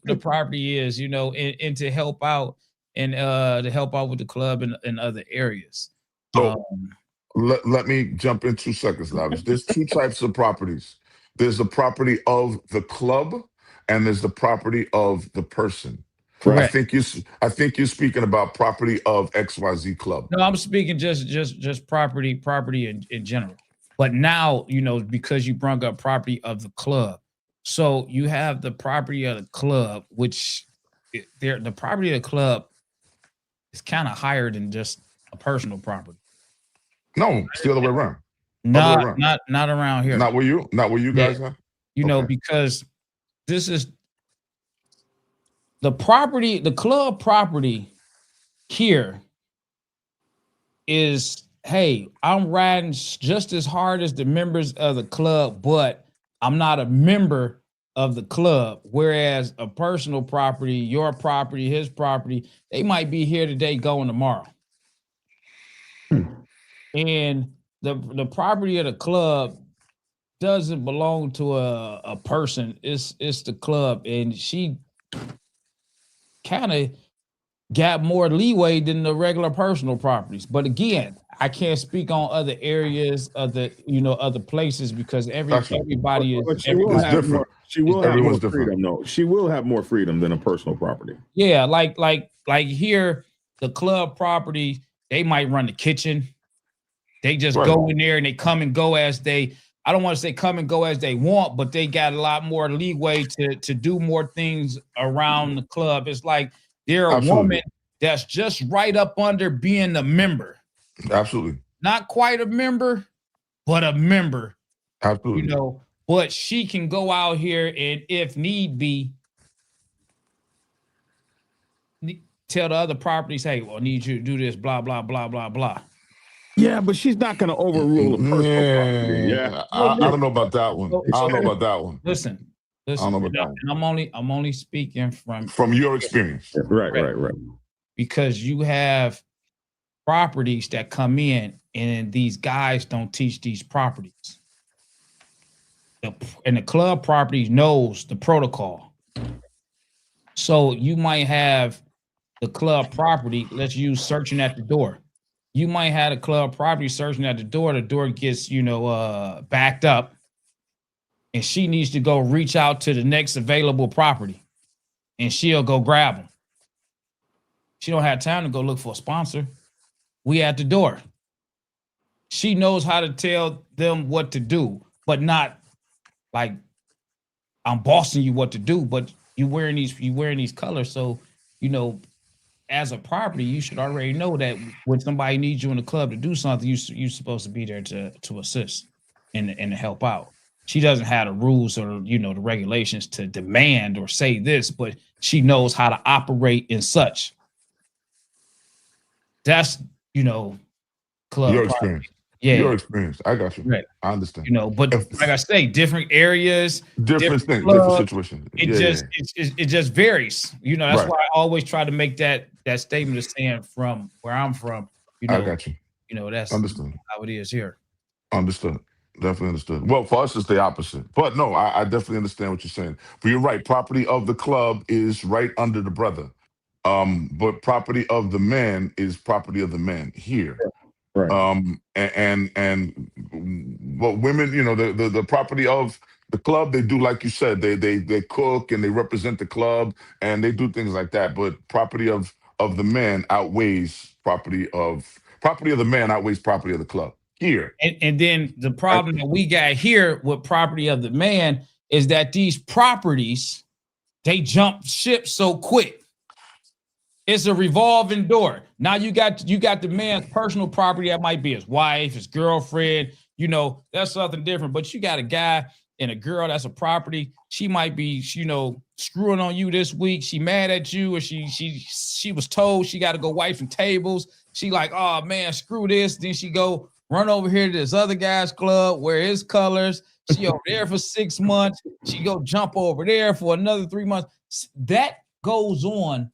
The property is, and to help out and to help out with the club and other areas.
So let me jump in 2 seconds, Lavish. There's two types of properties. there's the property of the club, and there's the property of the person.
Correct.
I think you're speaking about property of XYZ club.
No, I'm speaking just property in general. But now, you know, because you brought up property of the club. So you have the property of the club, which the property of the club is kind of higher than just a personal property.
No, it's the other way around.
Not around here.
Not where you guys are?
You know, because this is the property, the club property here is, hey, I'm riding just as hard as the members of the club, but I'm not a member of the club. Whereas a personal property, your property, his property, they might be here today, going tomorrow. And the property of the club doesn't belong to a person. It's the club, and she kind of got more leeway than the regular personal properties. But again, I can't speak on other areas of the, you know, other places, because everybody is.
But she will have more. She will have more freedom. No, she will have more freedom than a personal property.
Yeah, like here, the club property, they might run the kitchen. They just go in there and they come and go as they. I don't want to say come and go as they want, but they got a lot more leeway to do more things around the club. It's like they're a woman that's just right up under being a member.
Absolutely.
Not quite a member, but a member.
Absolutely.
You know, but she can go out here and, if need be, tell the other properties, hey, well, I need you to do this, blah, blah, blah, blah, blah.
Yeah, but she's not going to overrule a personal property. Yeah,
I don't know about that one. I don't know about that one.
Listen.
I don't know about that one.
And I'm only speaking
from your experience.
Right.
Because you have properties that come in, and these guys don't teach these properties. And the club property knows the protocol. So you might have the club property, let's use searching at the door. You might have a club property searching at the door gets, you know, backed up, and she needs to go reach out to the next available property, and she'll go grab them. She don't have time to go look for a sponsor. We at the door. She knows how to tell them what to do, but not like I'm bossing you what to do, but you're wearing these colors. So, you know, as a property, you should already know that when somebody needs you in the club to do something, you're supposed to be there to assist and to help out. She doesn't have the rules or, you know, the regulations to demand or say this, but she knows how to operate in such. That's, you know, club
your
property.
experience.
Yeah,
your experience. I got you.
Right.
I understand.
You know, but like I say, different areas,
different things,
clubs,
different situations.
It just varies. You know, that's why I always try to make that statement of saying from where I'm from. You know,
I got you.
You know, that's
understood
how it is here.
Understood. Definitely understood. Well, for us, it's the opposite. But no, I definitely understand what you're saying. But you're right. Property of the club is right under the brother. But property of the man is property of the man here.
Right.
And what women, you know, the property of the club, they do, like you said, they cook and they represent the club and they do things like that. But property of the man outweighs property of the man outweighs property of the club here.
And then the problem that we got here with property of the man is that these properties, they jump ship so quick. It's a revolving door. Now you got the man's personal property that might be his wife, his girlfriend. You know, that's something different. But you got a guy and a girl that's a property. She might be, you know, screwing on you this week. She mad at you, or she was told she got to go wipe some tables. She like, oh man, screw this. Then she go run over here to this other guy's club, wear his colors. She over there for 6 months. She go jump over there for another 3 months. That goes on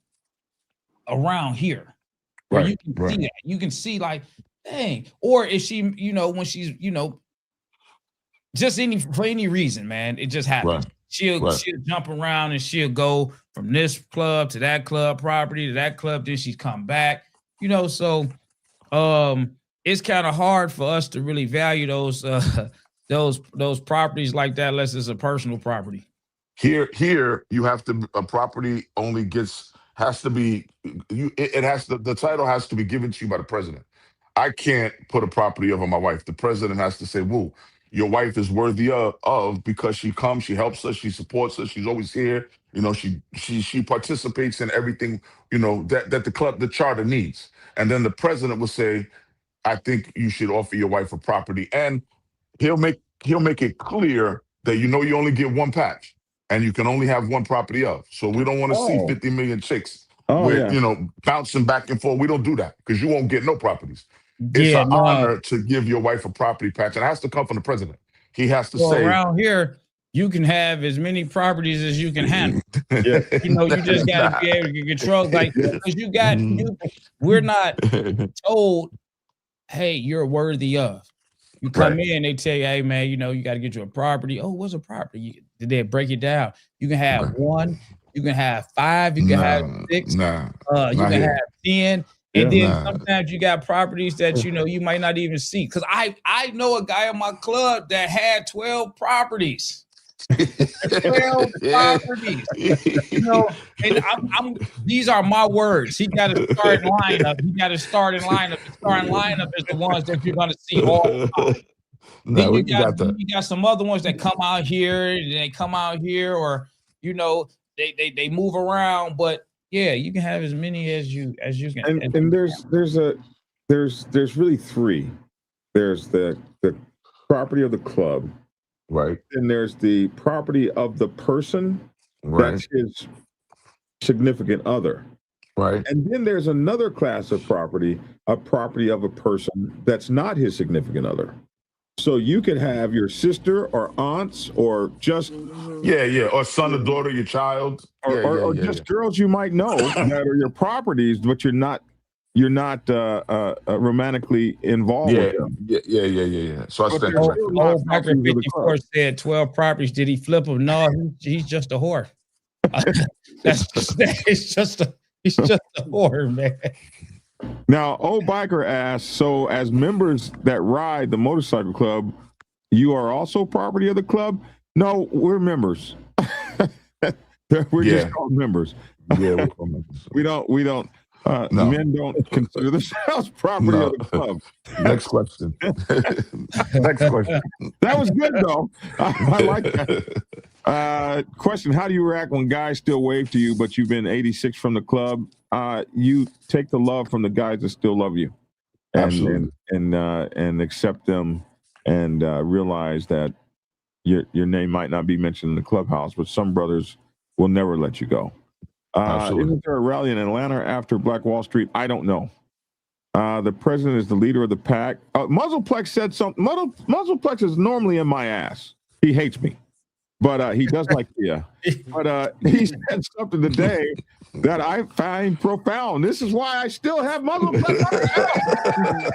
around here, where you can see that. You can see like, dang. Or if she, you know, when she's, you know, just for any reason, man, it just happens. She'll jump around and she'll go from this club to that club property to that club. Then she's come back, you know. So it's kind of hard for us to really value those those properties like that unless it's a personal property.
Here you have to, a property only has to be, the title has to be given to you by the president. I can't put a property over my wife. The president has to say, woo, your wife is worthy of because she comes, she helps us, she supports us, she's always here. You know, she participates in everything, you know, that the charter needs. And then the president will say, I think you should offer your wife a property. And he'll make it clear that, you know, you only get one patch and you can only have one property of. So we don't want to see 50 million chicks you know, bouncing back and forth. We don't do that because you won't get no properties. It's an honor to give your wife a property patch, and it has to come from the president. He has to say,
around here, you can have as many properties as you can handle. You know, you just got to be able to control, like, because we're not told, hey, you're worthy of. You come in, they tell you, hey, man, you know, you got to get you a property. Oh, what's a property? Did they break it down? You can have one, you can have 5, you can have 6, you can have 10. And then sometimes you got properties that, you know, you might not even see. Because I know a guy in my club that had 12 properties. 12 properties. You know, and these are my words. He got a starting lineup. He got a starting lineup. The starting lineup is the ones that you're going to see all the time. Then you got some other ones that come out here, and they come out here, or, you know, they move around, but yeah, you can have as many as you can.
And there's really 3. There's the property of the club,
right?
And there's the property of the person, that's his significant other,
right?
And then there's another class of property, a property of a person that's not his significant other. So you could have your sister or aunts or just
or son or daughter, your child,
or just girls you might know that are your properties, but you're not romantically involved with them.
Yeah. So I stand corrected.
Old Biker 54 said 12 properties. Did he flip them? No, he's just a whore. He's just a whore, man.
Now, Old Biker asks, so as members that ride the motorcycle club, you are also property of the club? No, we're members. We're just called members.
Yeah,
we don't.
No.
Men don't consider themselves property of the club.
Next question. Next question.
That was good, though. I like that. Question: how do you react when guys still wave to you, but you've been 86 from the club? You take the love from the guys that still love you, and accept them, and realize that your name might not be mentioned in the clubhouse, but some brothers will never let you go. Isn't there a rally in Atlanta after Black Wall Street? I don't know. The president is the leader of the pack. Muzzleplex said something. Muzzleplex is normally in my ass. He hates me, but he does like Tia. But he said something today that I find profound. This is why I still have Muzzleplex.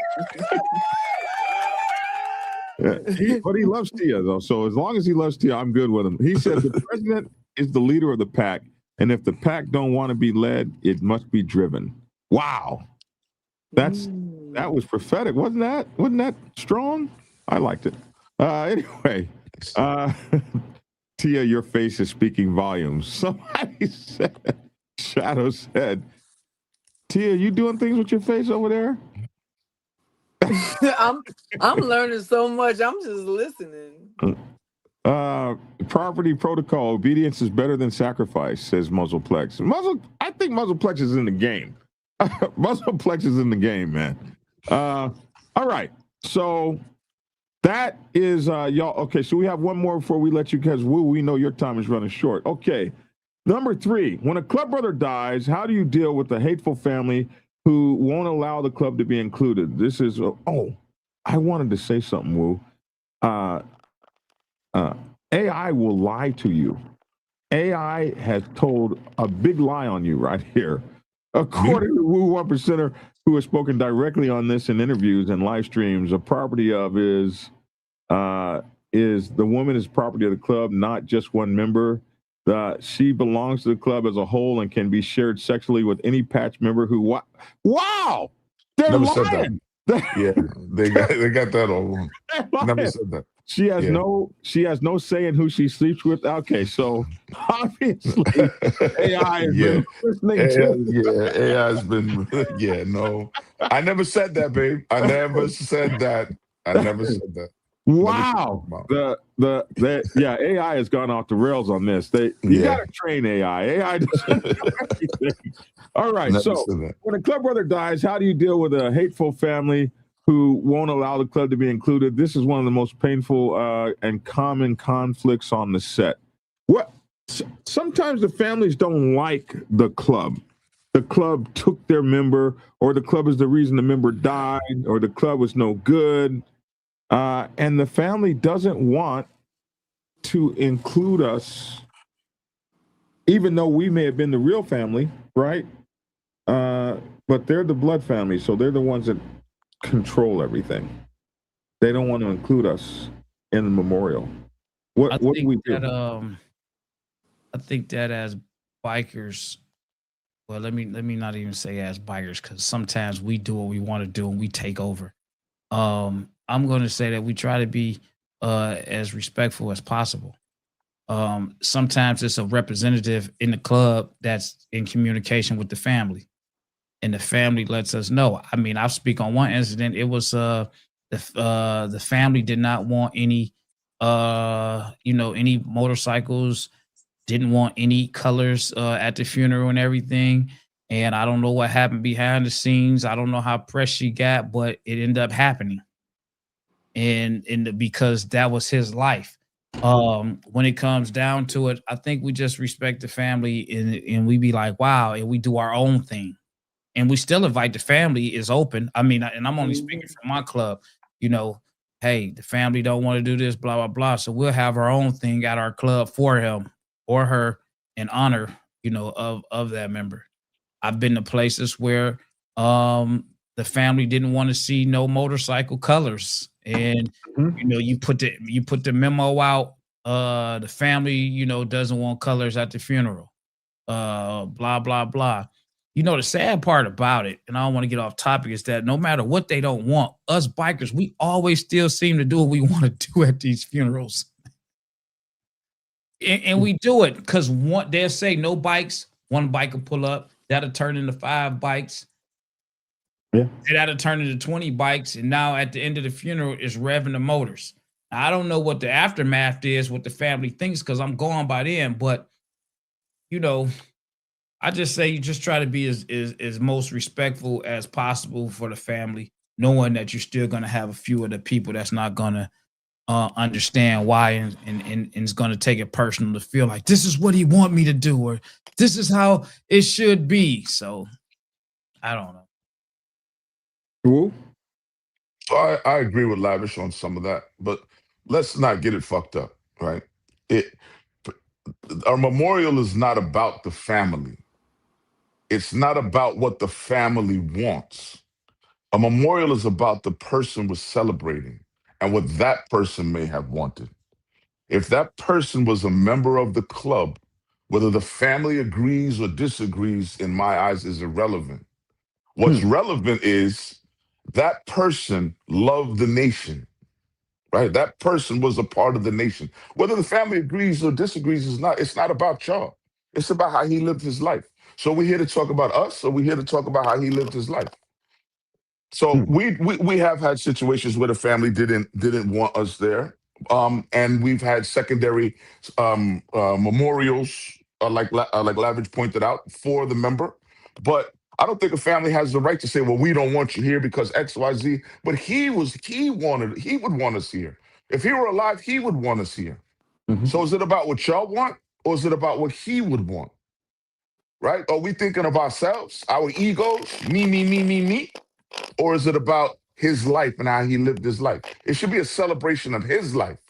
But he loves Tia, though. So as long as he loves Tia, I'm good with him. He said the president is the leader of the pack. And if the pack don't want to be led, it must be driven. Wow. That was prophetic. Wasn't that strong? I liked it. Anyway, Tia, your face is speaking volumes. Somebody said, Shadow said, Tia, you doing things with your face over there?
I'm learning so much. I'm just listening.
Property protocol, obedience is better than sacrifice, says Muzzleplex. I think Muzzleplex is in the game. Muzzleplex is in the game, man. All right. So that is y'all. Okay, so we have one more before we let you, because we know your time is running short. Okay. Number 3, when a club brother dies, how do you deal with the hateful family who won't allow the club to be included? This is I wanted to say something, Woo. AI will lie to you. AI has told a big lie on you right here. According to Woo 1%er, who has spoken directly on this in interviews and live streams, a property of is the woman is property of the club, not just one member. She belongs to the club as a whole and can be shared sexually with any patch member who. Wow, they're
Never
lying.
said that. Yeah, they got that all wrong. Never said that.
She has no say in who she sleeps with. Okay, so obviously AI has been listening to.
AI has been. Yeah, no, I never said that, babe. I never said that. I never said that.
Wow. AI has gone off the rails on this. You got to train AI. AI doesn't do everything. All right.
Never
So
said that.
when a club brother dies, how do you deal with a hateful family who won't allow the club to be included? This is one of the most painful and common conflicts on the set. Sometimes the families don't like the club. The club took their member, or the club is the reason the member died, or the club was no good. And the family doesn't want to include us, even though we may have been the real family, right? But they're the blood family, so they're the ones that control everything. They don't want to include us in the memorial. What do we do?
I think that as bikers, well, let me not even say as bikers, because sometimes we do what we want to do and we take over. I'm going to say that we try to be as respectful as possible. Sometimes it's a representative in the club that's in communication with the family, and the family lets us know. I mean, I'll speak on one incident. It was the family did not want any any motorcycles, didn't want any colors at the funeral and everything. And I don't know what happened behind the scenes. I don't know how pressed she got, but it ended up happening. And because that was his life. When it comes down to it, I think we just respect the family, and we be like, wow, and we do our own thing. And we still invite the family, is open. I mean, and I'm only speaking from my club, hey, the family don't want to do this, blah, blah, blah. So we'll have our own thing at our club for him or her in honor, of that member. I've been to places where the family didn't want to see no motorcycle colors. And you put the memo out, the family, doesn't want colors at the funeral. Blah, blah, blah. The sad part about it, and I don't want to get off topic, is that no matter what they don't want, us bikers, we always still seem to do what we want to do at these funerals. And we do it because they'll say no bikes, one bike will pull up, that'll turn into 5 bikes.
Yeah.
That'll turn into 20 bikes. And now at the end of the funeral is revving the motors. Now, I don't know what the aftermath is, what the family thinks, because I'm going by then, but I just say you just try to be as most respectful as possible for the family, knowing that you're still going to have a few of the people that's not going to understand why and is going to take it personal to feel like this is what he want me to do, or this is how it should be. So I don't know.
Cool.
So I agree with Lavish on some of that, but let's not get it fucked up, right? Our memorial is not about the family. It's not about what the family wants. A memorial is about the person we're celebrating and what that person may have wanted. If that person was a member of the club, whether the family agrees or disagrees, in my eyes, is irrelevant. What's relevant is that person loved the nation, right? That person was a part of the nation. Whether the family agrees or disagrees it's not about y'all. It's about how he lived his life. So we're here to talk about us, or we're here to talk about how he lived his life. So we have had situations where the family didn't want us there. And we've had secondary memorials, like Lavish pointed out, for the member. But I don't think a family has the right to say, well, we don't want you here because X, Y, Z. But he would want us here. If he were alive, he would want us here. So is it about what y'all want, or is it about what he would want? Right? Are we thinking of ourselves, our egos, me? Or is it about his life and how he lived his life? It should be a celebration of his life,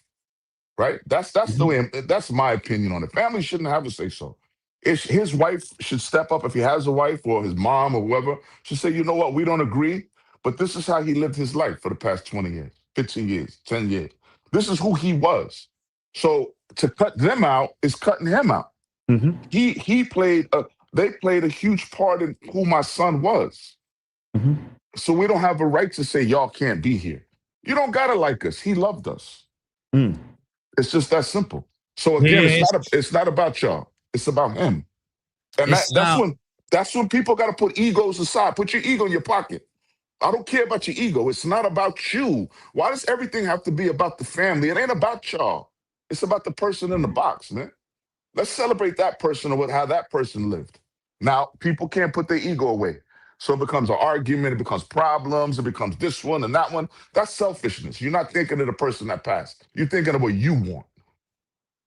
right? That's the way. That's my opinion on it. Family shouldn't have a say so. His wife should step up if he has a wife, or his mom or whoever should say, you know what, we don't agree, but this is how he lived his life for the past 20 years, 15 years, 10 years. This is who he was. So to cut them out is cutting him out. They played a huge part in who my son was. So we don't have a right to say y'all can't be here. You don't gotta like us. He loved us. It's just that simple. So again, it's not about y'all. It's about him. And that's when people got to put egos aside. Put your ego in your pocket. I don't care about your ego. It's not about you. Why does everything have to be about the family? It ain't about y'all. It's about the person in the box, man. Let's celebrate that person or how that person lived. Now, people can't put their ego away. So it becomes an argument, it becomes problems, it becomes this one and that one. That's selfishness. You're not thinking of the person that passed. You're thinking of what you want.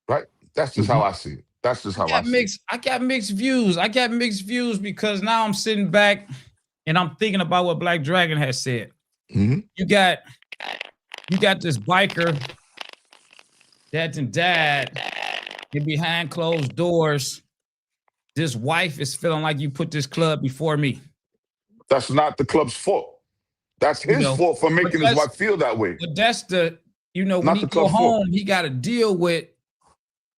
Right? That's just how I see it. That's just how I see it.
I got mixed views. I got mixed views because now I'm sitting back and I'm thinking about what Black Dragon has said. You got this biker that's died, and behind closed doors, this wife is feeling like you put this club before me.
That's not the club's fault. That's his fault for making his wife feel that way.
But that's when he go home, he got to deal with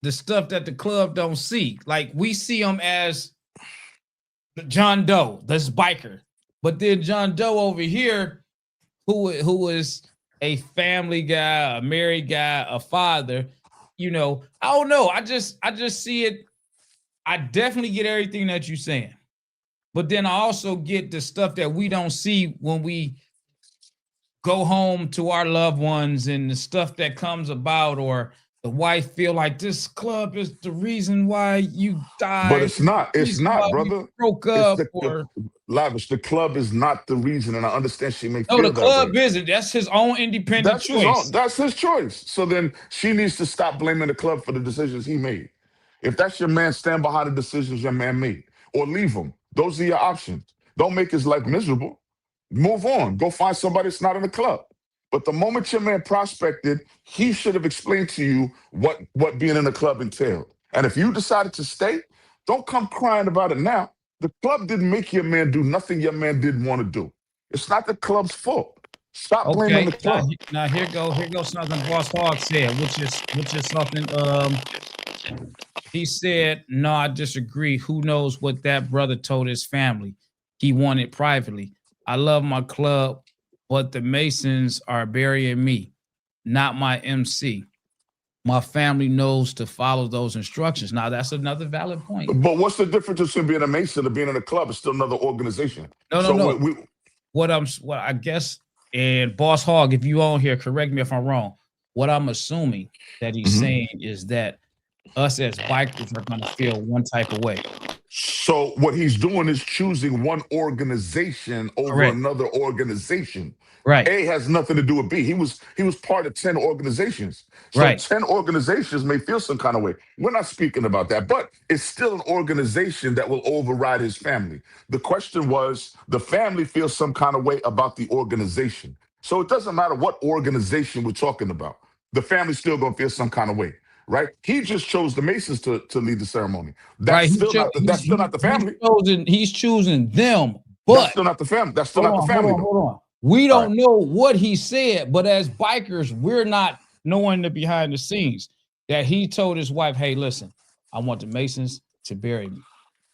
the stuff that the club don't see. Like we see him as the John Doe, this biker. But then John Doe over here, who is a family guy, a married guy, a father, I don't know. I just see it. I definitely get everything that you're saying. But then I also get the stuff that we don't see when we go home to our loved ones and the stuff that comes about, or the wife feel like this club is the reason why you died.
But it's not. It's not, brother.
Broke up.
Lavish, the club is not the reason, and I understand she may feel that way.
No, the club isn't. That's his own independent choice.
That's his choice. So then she needs to stop blaming the club for the decisions he made. If that's your man, stand behind the decisions your man made, or leave him. Those are your options. Don't make his life miserable. Move on. Go find somebody that's not in the club. But the moment your man prospected, he should have explained to you what being in the club entailed. And if you decided to stay, don't come crying about it now. The club didn't make your man do nothing your man didn't want to do. It's not the club's fault. Stop blaming the club.
Now here goes something Boss Hog said, which is something he said, no, I disagree. Who knows what that brother told his family? He wanted privately. I love my club, but the Masons are burying me, not my MC. My family knows to follow those instructions. Now, that's another valid point.
But what's the difference between being a Mason and being in a club? It's still another organization.
No. What I guess, and Boss Hog, if you on here, correct me if I'm wrong. What I'm assuming that he's saying is that us as bikers are going to feel one type of way.
So what he's doing is choosing one organization over another organization.
Right.
A has nothing to do with B. He was part of 10 organizations. So 10 organizations may feel some kind of way. We're not speaking about that, but it's still an organization that will override his family. The question was, the family feels some kind of way about the organization. So it doesn't matter what organization we're talking about. The family's still going to feel some kind of way. Right, he just chose the Masons to lead the ceremony. That's still not the family.
He's choosing them, but
that's still not the family. That's still not the family.
Hold on. We don't know what he said, but as bikers, we're not knowing the behind the scenes that he told his wife, "Hey, listen, I want the Masons to bury me."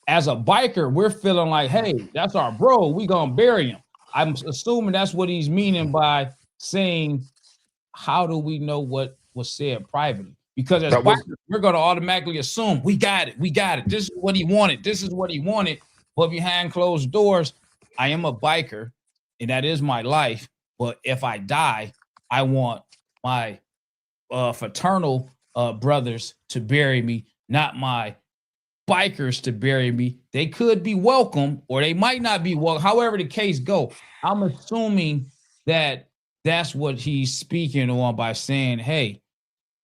As a biker, we're feeling like, "Hey, that's our bro. We gonna bury him." I'm assuming that's what he's meaning by saying, "How do we know what was said privately?" Because as bikers, we're going to automatically assume we got it. This is what he wanted. But behind closed doors, I am a biker, and that is my life. But if I die, I want my fraternal brothers to bury me, not my bikers to bury me. They could be welcome, or they might not be welcome. However the case go, I'm assuming that that's what he's speaking on by saying, "Hey,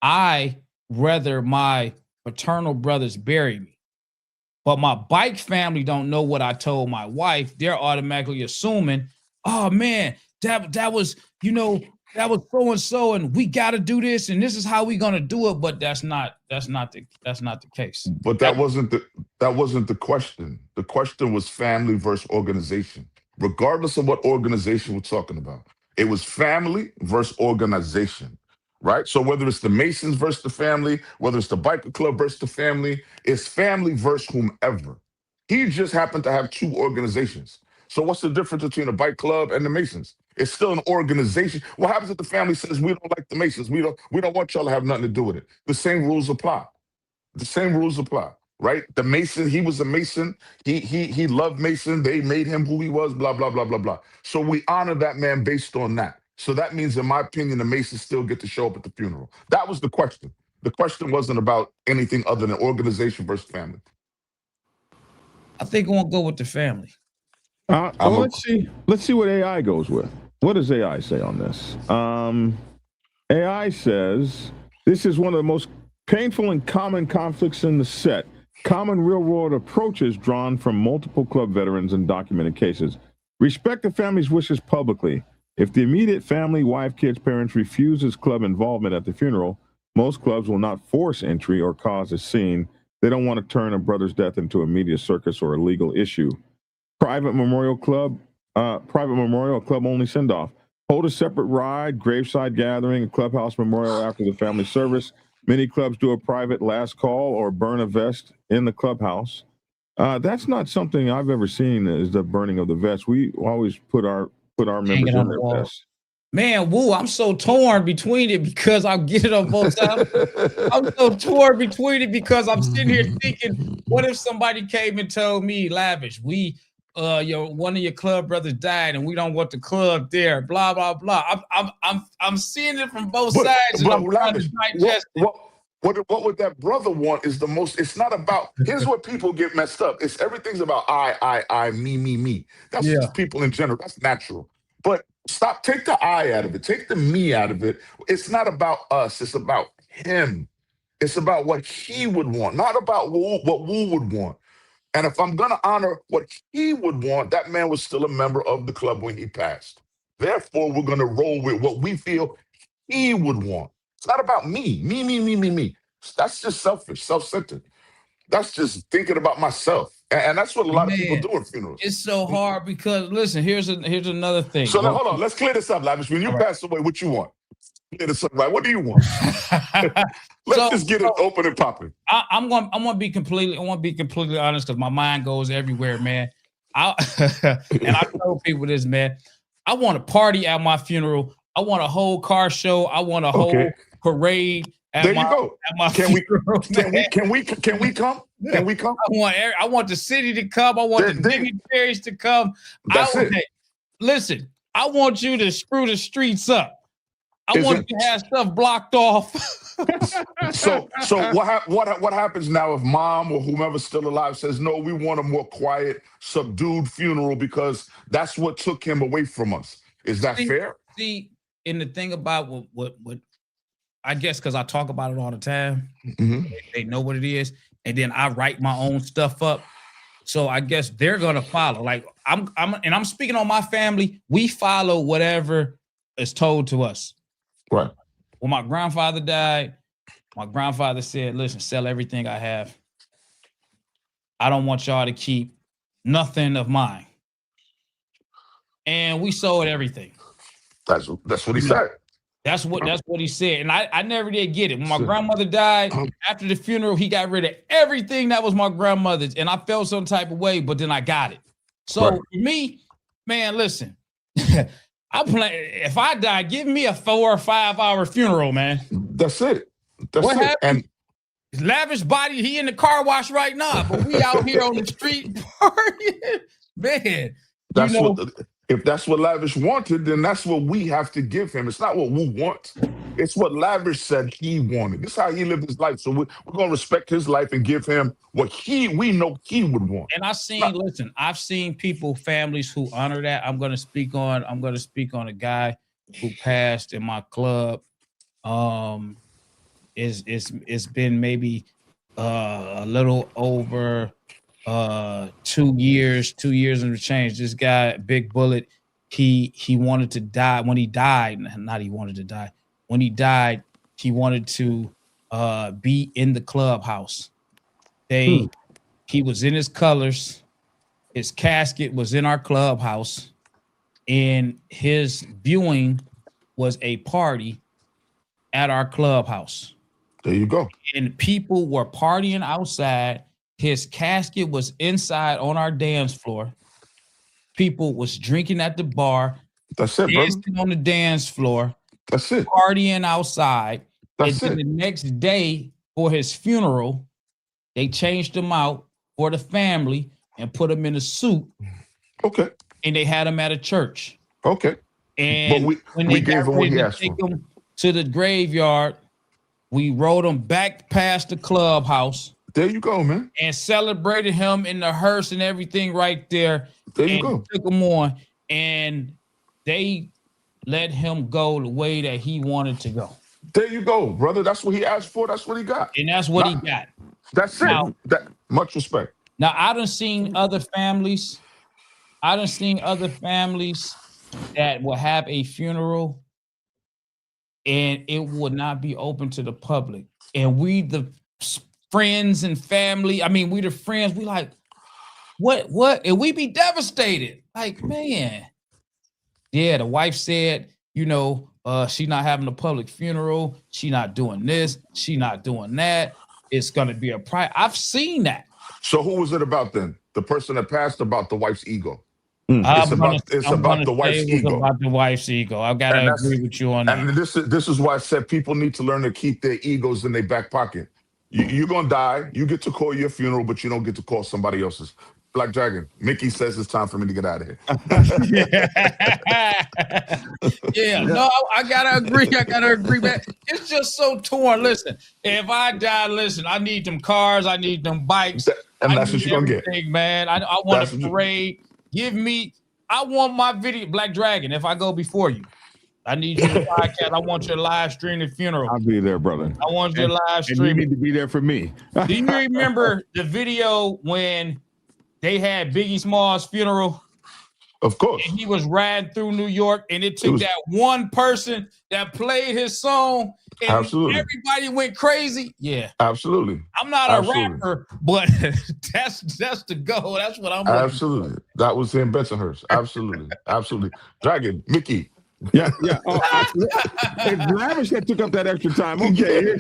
I rather my fraternal brothers bury me, but my bike family don't know what I told my wife." They're automatically assuming, "Oh man, that was so and so, and we got to do this, and this is how we gonna do it." But that's not the case.
But that wasn't the question. The question was family versus organization. Regardless of what organization we're talking about, it was family versus organization. Right? So whether it's the Masons versus the family, whether it's the biker club versus the family, it's family versus whomever. He just happened to have two organizations. So what's the difference between a bike club and the Masons? It's still an organization. What happens if the family says we don't like the Masons? We don't want y'all to have nothing to do with it. The same rules apply. The same rules apply, right? The Mason, he was a Mason. He loved Mason. They made him who he was, blah, blah, blah, blah, blah. So we honor that man based on that. So that means, in my opinion, the Masons still get to show up at the funeral. That was the question. The question wasn't about anything other than organization versus family.
I think we'll go with the family.
Let's see what AI goes with. What does AI say on this? AI says this is one of the most painful and common conflicts in the set. Common real-world approaches drawn from multiple club veterans and documented cases. Respect the family's wishes publicly. If the immediate family, wife, kids, parents refuses club involvement at the funeral, most clubs will not force entry or cause a scene. They don't want to turn a brother's death into a media circus or a legal issue. Private memorial, club only send-off. Hold a separate ride, graveside gathering, a clubhouse memorial after the family service. Many clubs do a private last call or burn a vest in the clubhouse. That's not something I've ever seen, is the burning of the vest. We always put our members in their vests.
Man, woo, I'm so torn between it because I get it on both sides. I'm so torn between it because I'm sitting here thinking, what if somebody came and told me, Lavish, one of your club brothers died and we don't want the club there, blah, blah, blah. I'm seeing it from both sides. And I'm
Lavish, what would that brother want is the most, it's not about, here's what people get messed up. Everything's about I, me. That's just people in general. That's natural. But take the I out of it. Take the me out of it. It's not about us. It's about him. It's about what he would want, not about what Wu would want. And if I'm going to honor what he would want, that man was still a member of the club when he passed. Therefore, we're going to roll with what we feel he would want. It's not about me. Me. That's just selfish, self-centered. That's just thinking about myself. And that's what a lot of people do at funerals.
It's so hard because, listen, here's another thing.
So now, hold on. Let's clear this up, Lavish. When you pass away, what you want? Clear this up, right? What do you want? Let's just get it open and popping.
I'm gonna be completely honest because my mind goes everywhere, man. And I tell people this, man. I want a party at my funeral. I want a whole car show. I want a whole parade.
There you go. Can we come? Can we come?
I want the city to come. I want the dignitaries to come. Listen, I want you to screw the streets up. I want you to have stuff blocked off.
So what happens now if mom or whomever's still alive says, no, we want a more quiet, subdued funeral because that's what took him away from us? Is that fair?
See, and the thing about what I guess because I talk about it all the time, they know what it is, and then I write my own stuff up. So I guess they're gonna follow. Like I'm speaking on my family. We follow whatever is told to us.
Right.
When my grandfather died, my grandfather said, listen, sell everything I have. I don't want y'all to keep nothing of mine. And we sold everything.
That's what he said.
That's what he said. And I never did get it. When my grandmother died, after the funeral, he got rid of everything that was my grandmother's. And I felt some type of way, but then I got it. So for me, man, listen. If I die, give me a 4 or 5 hour funeral, man.
That's it.
What happened? And Lavish body, he in the car wash right now, but we out here on the street partying. Man.
If that's what Lavish wanted, then that's what we have to give him. It's not what we want. It's what Lavish said he wanted. This is how he lived his life. So we're going to respect his life and give him what we know he would want.
And I've seen people, families who honor that. I'm going to speak on a guy who passed in my club. It's been maybe a little over 2 years and change. This guy, Big Bullet, he wanted to die. When he died, when he died, he wanted to be in the clubhouse. He was in his colors. His casket was in our clubhouse, and his viewing was a party at our clubhouse.
There you go.
And people were partying outside. His casket was inside on our dance floor. People was drinking at the bar.
That's it, brother.
Dancing on the dance floor.
That's it.
Partying outside.
That's
and then
it.
the next day for his funeral, they changed him out for the family and put him in a suit.
Okay.
And they had him at a church.
Okay.
And
But
when
we
they
gave
got
him what
ready
he
to
asked
take
for.
him to the graveyard, we rode him back past the clubhouse.
There you go, man.
And celebrated him in the hearse and everything right there.
There you
and
go.
Took him on, and they let him go the way that he wanted to go.
There you go, brother. That's what he asked for. That's what he got.
And that's what he got.
That's
Now,
it. Much respect.
Now, I done seen other families. I done seen other families that will have a funeral and it would not be open to the public. And we, the friends and family, I mean, we the friends, we like, what? And we be devastated. Like, man. Yeah, the wife said, she not having a public funeral. She not doing this. She not doing that. It's going to be a pride. I've seen that.
So who was it about then? The person that passed, about the wife's ego?
It's
about the wife's ego.
About the wife's ego. I've got to agree with you on that.
And this is why I said people need to learn to keep their egos in their back pocket. You're going to die. You get to call your funeral, but you don't get to call somebody else's. Black Dragon, Mickey says it's time for me to get out of here.
No, I gotta agree. Man. It's just so torn. Listen, if I die, I need them cars, I need them bikes,
and that's what you're gonna get,
man. I want a parade. I want my video, Black Dragon. If I go before you, I need you to podcast. I want your live stream the funeral.
I'll be there, brother.
I want your live stream.
And you need to be there for me.
Do you remember the video when they had Biggie Smalls' funeral?
Of course.
And he was riding through New York, and it took that one person that played his song, and everybody went crazy. Yeah.
Absolutely.
I'm not a rapper, but that's the goal. That's what I'm
Absolutely. That was in Bensonhurst. Absolutely. Absolutely. Dragon, Mickey.
Yeah. It's Lavish that took up that extra time. Okay.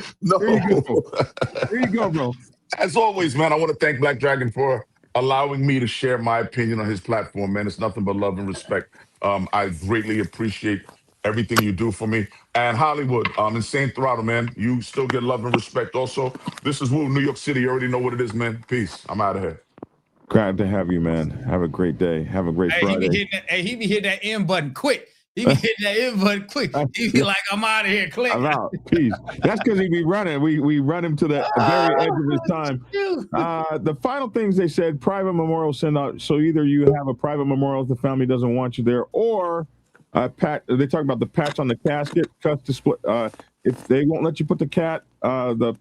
Here you go, bro.
As always, man, I want to thank Black Dragon for allowing me to share my opinion on his platform, man. It's nothing but love and respect. I greatly appreciate everything you do for me. And Hollywood, Insane Throttle, man, you still get love and respect also. This is Woo, New York City. You already know what it is, man. Peace. I'm out of here.
Glad to have you, man. Have a great day. Have a great Friday.
He be hitting that end button quick. He be hitting that end button quick. He be like, I'm out of here. Click.
I'm out. Peace. That's because he be running. We run him to the very edge of his time. The final things they said, private memorial send out. So either you have a private memorial if the family doesn't want you there, or they talk about the patch on the casket. Cut display. If they won't let you put the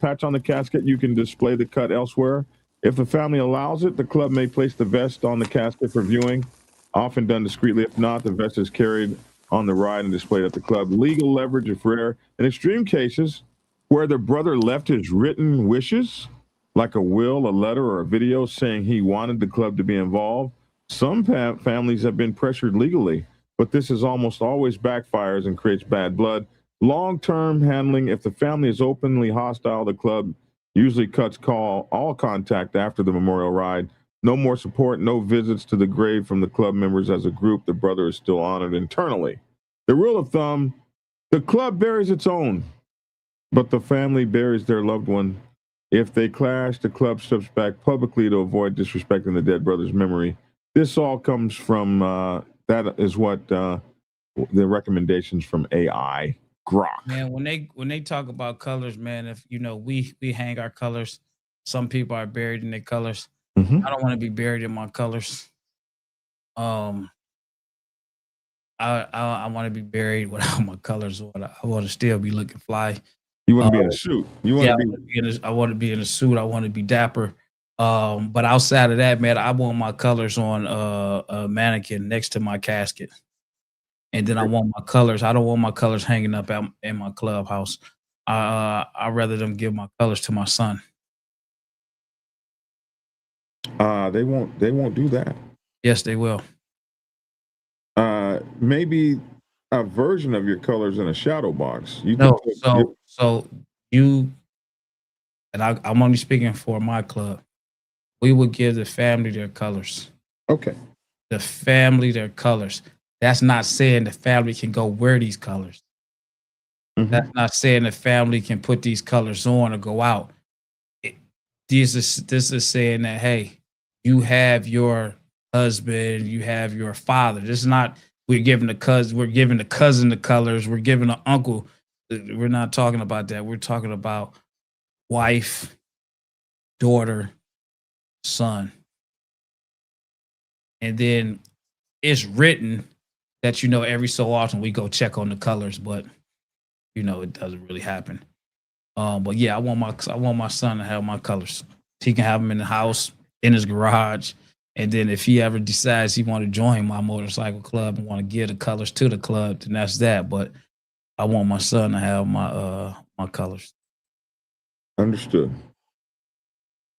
patch on the casket, you can display the cut elsewhere. If the family allows it, the club may place the vest on the casket for viewing, often done discreetly. If not, the vest is carried on the ride and displayed at the club. Legal leverage if rare. In extreme cases where the brother left his written wishes, like a will, a letter, or a video saying he wanted the club to be involved, some families have been pressured legally, but this is almost always backfires and creates bad blood. Long-term handling, if the family is openly hostile, the club usually cuts all contact after the memorial ride. No more support, no visits to the grave from the club members as a group. The brother is still honored internally. The rule of thumb, the club buries its own, but the family buries their loved one. If they clash, the club steps back publicly to avoid disrespecting the dead brother's memory. This all comes from, that is what the recommendations from AI Grok.
Man, when they talk about colors, man, if we hang our colors, some people are buried in their colors. I don't want to be buried in my colors. I want to be buried without my colors on. I want to still be looking fly.
You want to be in a suit.
I want to be in a suit. I want to be dapper. But outside of that, man, I want my colors on a mannequin next to my casket. And then I want my colors. I don't want my colors hanging up out in my clubhouse. I'd rather them give my colors to my son.
They won't do that.
Yes, they will.
Maybe a version of your colors in a shadow box. I'm only speaking for my club. We would give the family their colors. Okay. The family their colors.
That's not saying the family can go wear these colors. That's not saying the family can put these colors on or go out. This is saying that, hey, you have your husband, you have your father. This is not we're giving the cousin the colors, we're giving the uncle. We're not talking about that. We're talking about wife, daughter, son. And then it's written that, every so often we go check on the colors, but it doesn't really happen. But yeah, I want my son to have my colors. He can have them in the house, in his garage, and then if he ever decides he want to join my motorcycle club and want to give the colors to the club, then that's that. But I want my son to have my colors.
Understood.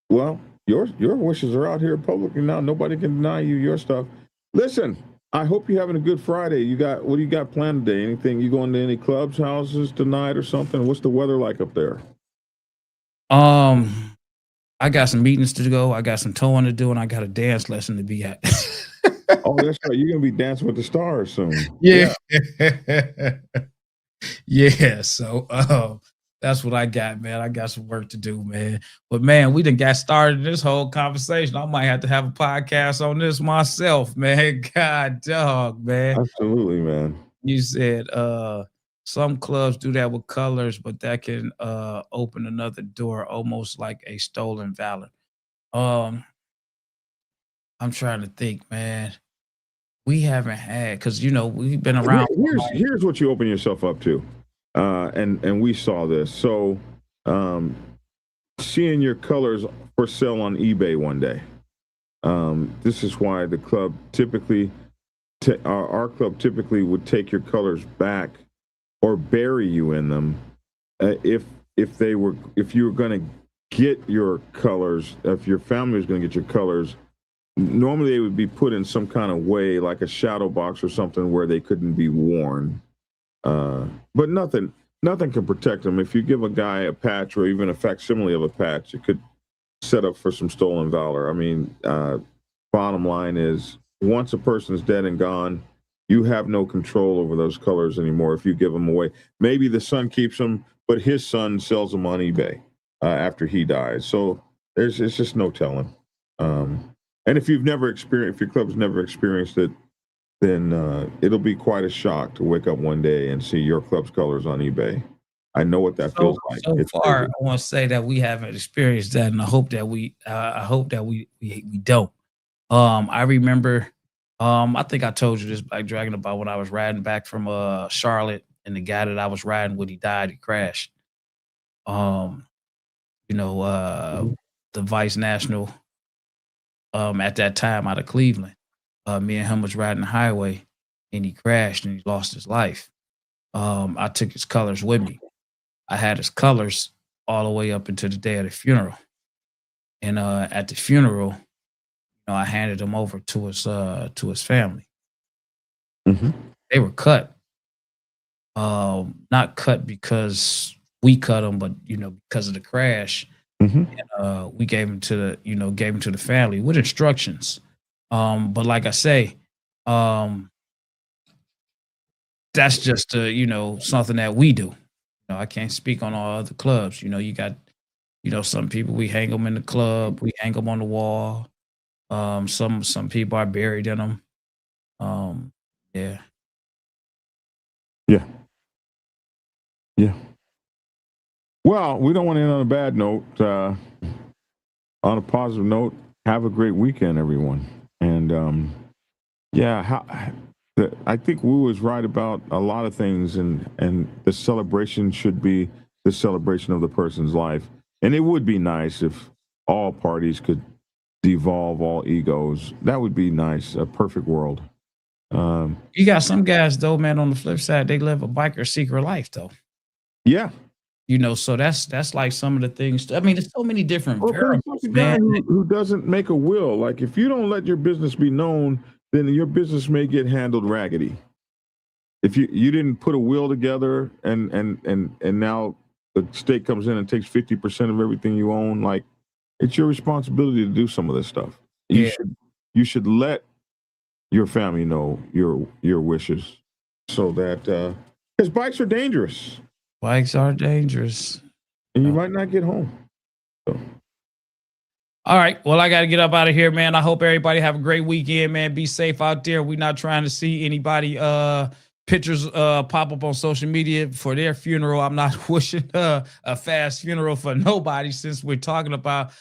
Well, your wishes are out here publicly now. Nobody can deny you your stuff. Listen, I hope you're having a good Friday. What do you got planned today? Anything? You going to any clubs, houses tonight or something? What's the weather like up there?
I got some meetings to go. I got some towing to do, and I got a dance lesson to be at.
Oh, that's right. You're gonna be dancing with the stars soon.
Yeah. Yeah. So that's what I got, man. I got some work to do, man. But man, we done got started in this whole conversation. I might have to have a podcast on this myself, man. God dog, man.
Absolutely, man.
You said some clubs do that with colors, but that can open another door, almost like a stolen valor. I'm trying to think, man. We haven't had, because we've been around.
Here's what you open yourself up to, and we saw this. So, seeing your colors for sale on eBay one day. This is why the club typically, our club typically would take your colors back or bury you in them if you were going to get your colors, if your family was going to get your colors. Normally they would be put in some kind of way, like a shadow box or something, where they couldn't be worn. But nothing can protect them. If you give a guy a patch or even a facsimile of a patch, it could set up for some stolen valor. I mean, bottom line is, once a person is dead and gone, you have no control over those colors anymore if you give them away. Maybe the son keeps them, but his son sells them on eBay after he dies. So it's just no telling. And if your club's never experienced it, then it'll be quite a shock to wake up one day and see your club's colors on eBay. I know what that feels like.
So
it's
far,
crazy.
I want to say that we haven't experienced that, and I hope that we don't. I remember, I think I told you this, Black Dragon, about when I was riding back from Charlotte, and the guy that I was riding with, he died. He crashed. The vice national. At that time, out of Cleveland, me and him was riding the highway, and he crashed and he lost his life. I took his colors with me. I had his colors all the way up until the day of the funeral. And at the funeral, I handed them over to his family.
Mm-hmm.
They were cut. Not cut because we cut them, but because of the crash.
Mm-hmm.
And we gave him to the family with instructions. But like I say, that's just something that we do. I can't speak on all other clubs. You got some people, we hang them in the club, we hang them on the wall. Some people are buried in them. Yeah.
Well, we don't want to end on a bad note. On a positive note, have a great weekend, everyone. And I think Wu was right about a lot of things, and the celebration should be the celebration of the person's life. And it would be nice if all parties could devolve all egos. That would be nice, a perfect world.
You got some guys, though, man, on the flip side, they live a biker secret life, though.
Yeah.
So that's like some of the things. I mean, there's so many different variables,
a guy
man.
who doesn't make a will. Like, if you don't let your business be known, then your business may get handled raggedy. If you didn't put a will together and now the state comes in and takes 50% of everything you own, like, it's your responsibility to do some of this stuff. You should let your family know your wishes, so that because bikes are dangerous.
Bikes are dangerous,
and you might not get home. So.
All right. Well, I got to get up out of here, man. I hope everybody have a great weekend, man. Be safe out there. We're not trying to see anybody pictures pop up on social media for their funeral. I'm not wishing a fast funeral for nobody since we're talking about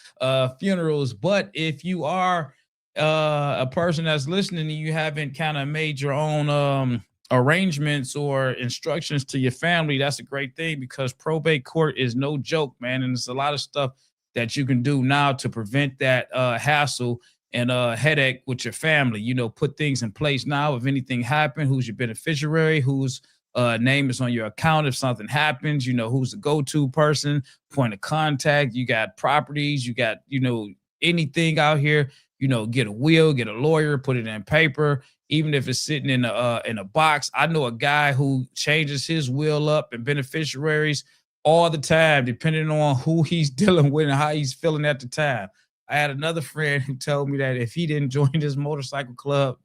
funerals. But if you are a person that's listening and you haven't kind of made your own arrangements or instructions to your family, that's a great thing, because probate court is no joke, man. And there's a lot of stuff that you can do now to prevent that hassle and headache with your family. You know, put things in place now. If anything happened, who's your beneficiary, whose name is on your account if something happens, you know, who's the go-to person, point of contact. You got properties, you got, you know, anything out here, you know, get a will, get a lawyer, put it in paper, even if it's sitting in a box. I know a guy who changes his will up and beneficiaries all the time, depending on who he's dealing with and how he's feeling at the time. I had another friend who told me that if he didn't join this motorcycle club,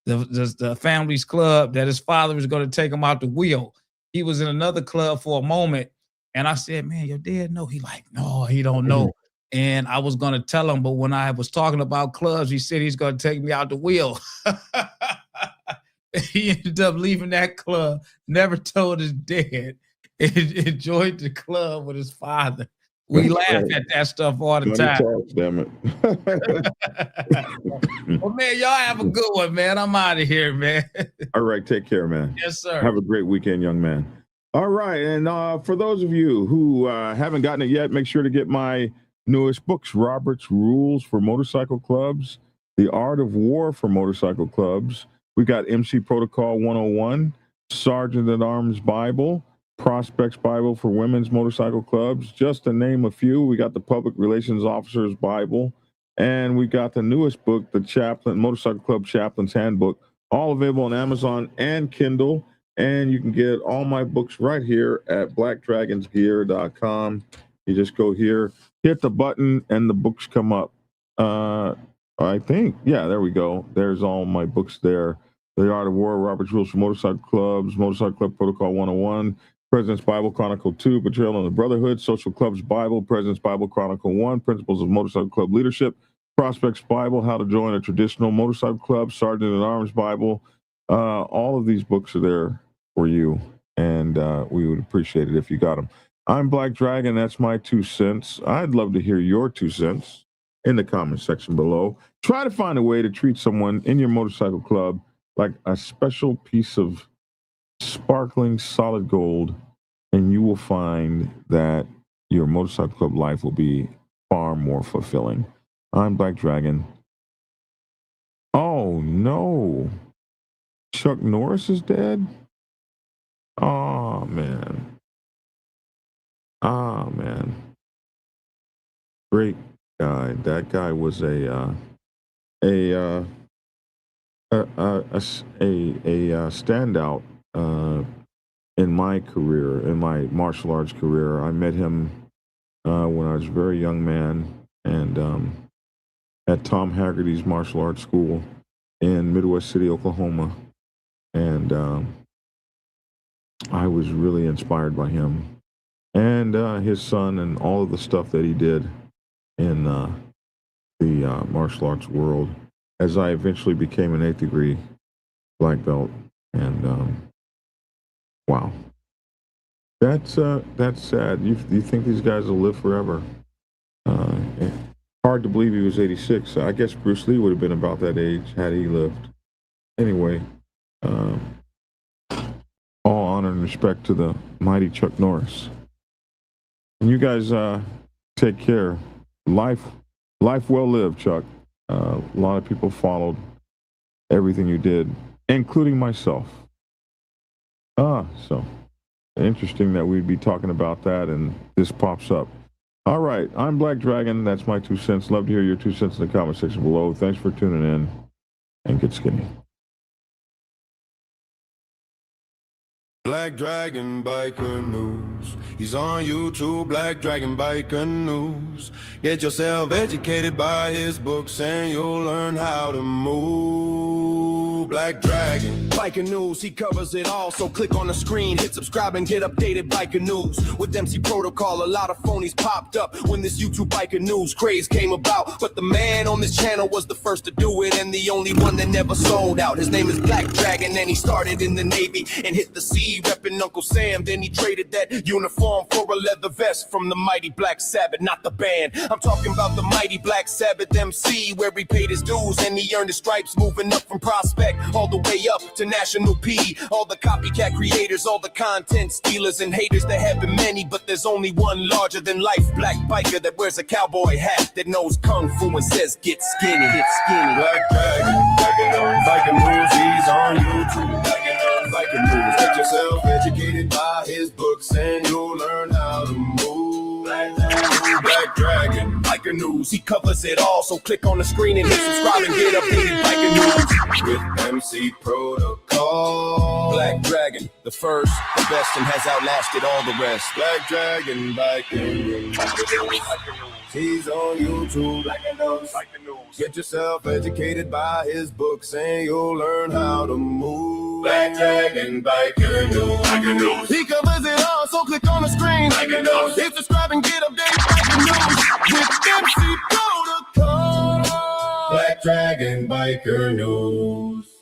the family's club, that his father was going to take him out the wheel. He was in another club for a moment, and I said, "Man, your dad know?" He like, "No, he don't know." And I was going to tell him, but when I was talking about clubs, he said he's going to take me out the wheel. He ended up leaving that club, never told his dad, enjoyed the club with his father. We laugh at that stuff all the time.
Damn it.
Well, man, y'all have a good one, man. I'm out of here, man.
All right, take care, man.
Yes, sir.
Have a great weekend, young man. All right, and for those of you who haven't gotten it yet, make sure to get my newest books, Robert's Rules for Motorcycle Clubs, The Art of War for Motorcycle Clubs. We got MC Protocol 101, Sergeant at Arms Bible, Prospects Bible for Women's Motorcycle Clubs, just to name a few. We got the Public Relations Officer's Bible, and we got the newest book, the Chaplain Motorcycle Club Chaplain's Handbook, all available on Amazon and Kindle. And you can get all my books right here at blackdragonsgear.com. You just go here, hit the button, and the books come up. I think, yeah, there we go. There's all my books there. The Art of War, Robert's Rules for Motorcycle Clubs, Motorcycle Club Protocol 101, President's Bible Chronicle 2, Betrayal and the Brotherhood, Social Clubs Bible, President's Bible Chronicle 1, Principles of Motorcycle Club Leadership, Prospects Bible, How to Join a Traditional Motorcycle Club, Sergeant at Arms Bible. All of these books are there for you, and we would appreciate it if you got them. I'm Black Dragon. That's my 2 cents. I'd love to hear your 2 cents in the comment section below. Try to find a way to treat someone in your motorcycle club like a special piece of sparkling solid gold, and you will find that your motorcycle club life will be far more fulfilling. I'm Black Dragon. Oh no, Chuck Norris is dead? Oh man. Ah man. Great guy. That guy was a standout in my career, in my martial arts career. I met him when I was a very young man, and at Tom Haggerty's martial arts school in Midwest City, Oklahoma. And I was really inspired by him and his son and all of the stuff that he did in the martial arts world, as I eventually became an 8th degree black belt. And wow, that's sad. You think these guys will live forever? Hard to believe he was 86. I guess Bruce Lee would have been about that age had he lived. Anyway, all honor and respect to the mighty Chuck Norris. And you guys take care. Life well lived, Chuck. A lot of people followed everything you did, including myself. So interesting that we'd be talking about that, and this pops up. All right, I'm Black Dragon. That's my 2 cents. Love to hear your 2 cents in the comment section below. Thanks for tuning in, and get skinny.
Black Dragon Biker News. He's on YouTube, Black Dragon Biker News. Get yourself educated by his books and you'll learn how to move. YouTube, Black Dragon. Biker News, he covers it all, so click on the screen, hit subscribe and get updated Biker News. With MC Protocol, a lot of phonies popped up when this YouTube Biker News craze came about. But the man on this channel was the first to do it and the only one that never sold out. His name is Black Dragon and he started in the Navy and hit the sea repping Uncle Sam. Then he traded that uniform for a leather vest from the mighty Black Sabbath, not the band. I'm talking about the mighty Black Sabbath MC, where he paid his dues and he earned his stripes, moving up from Prospect all the way up to National P. All the copycat creators, all the content stealers and haters, there have been many, but there's only one larger than life Black biker that wears a cowboy hat, that knows kung fu and says get skinny, get skinny. Black Dragon, Biker News, he's on YouTube. Biker News, get yourself educated by his books and you'll learn how to move. Black Dragon, Biker News, he covers it all, so click on the screen and hit subscribe and get updated Biker News with MC Protocol. Black Dragon, the first, the best, and has outlasted all the rest. Black Dragon, Biker News, he's on YouTube. Biker News, get yourself educated by his books and you'll learn how to move. Black Dragon, Biker News, he covers it all, so click on the screen, hit subscribe and get updated Biker News with MC Protocol. Black Dragon, Biker News.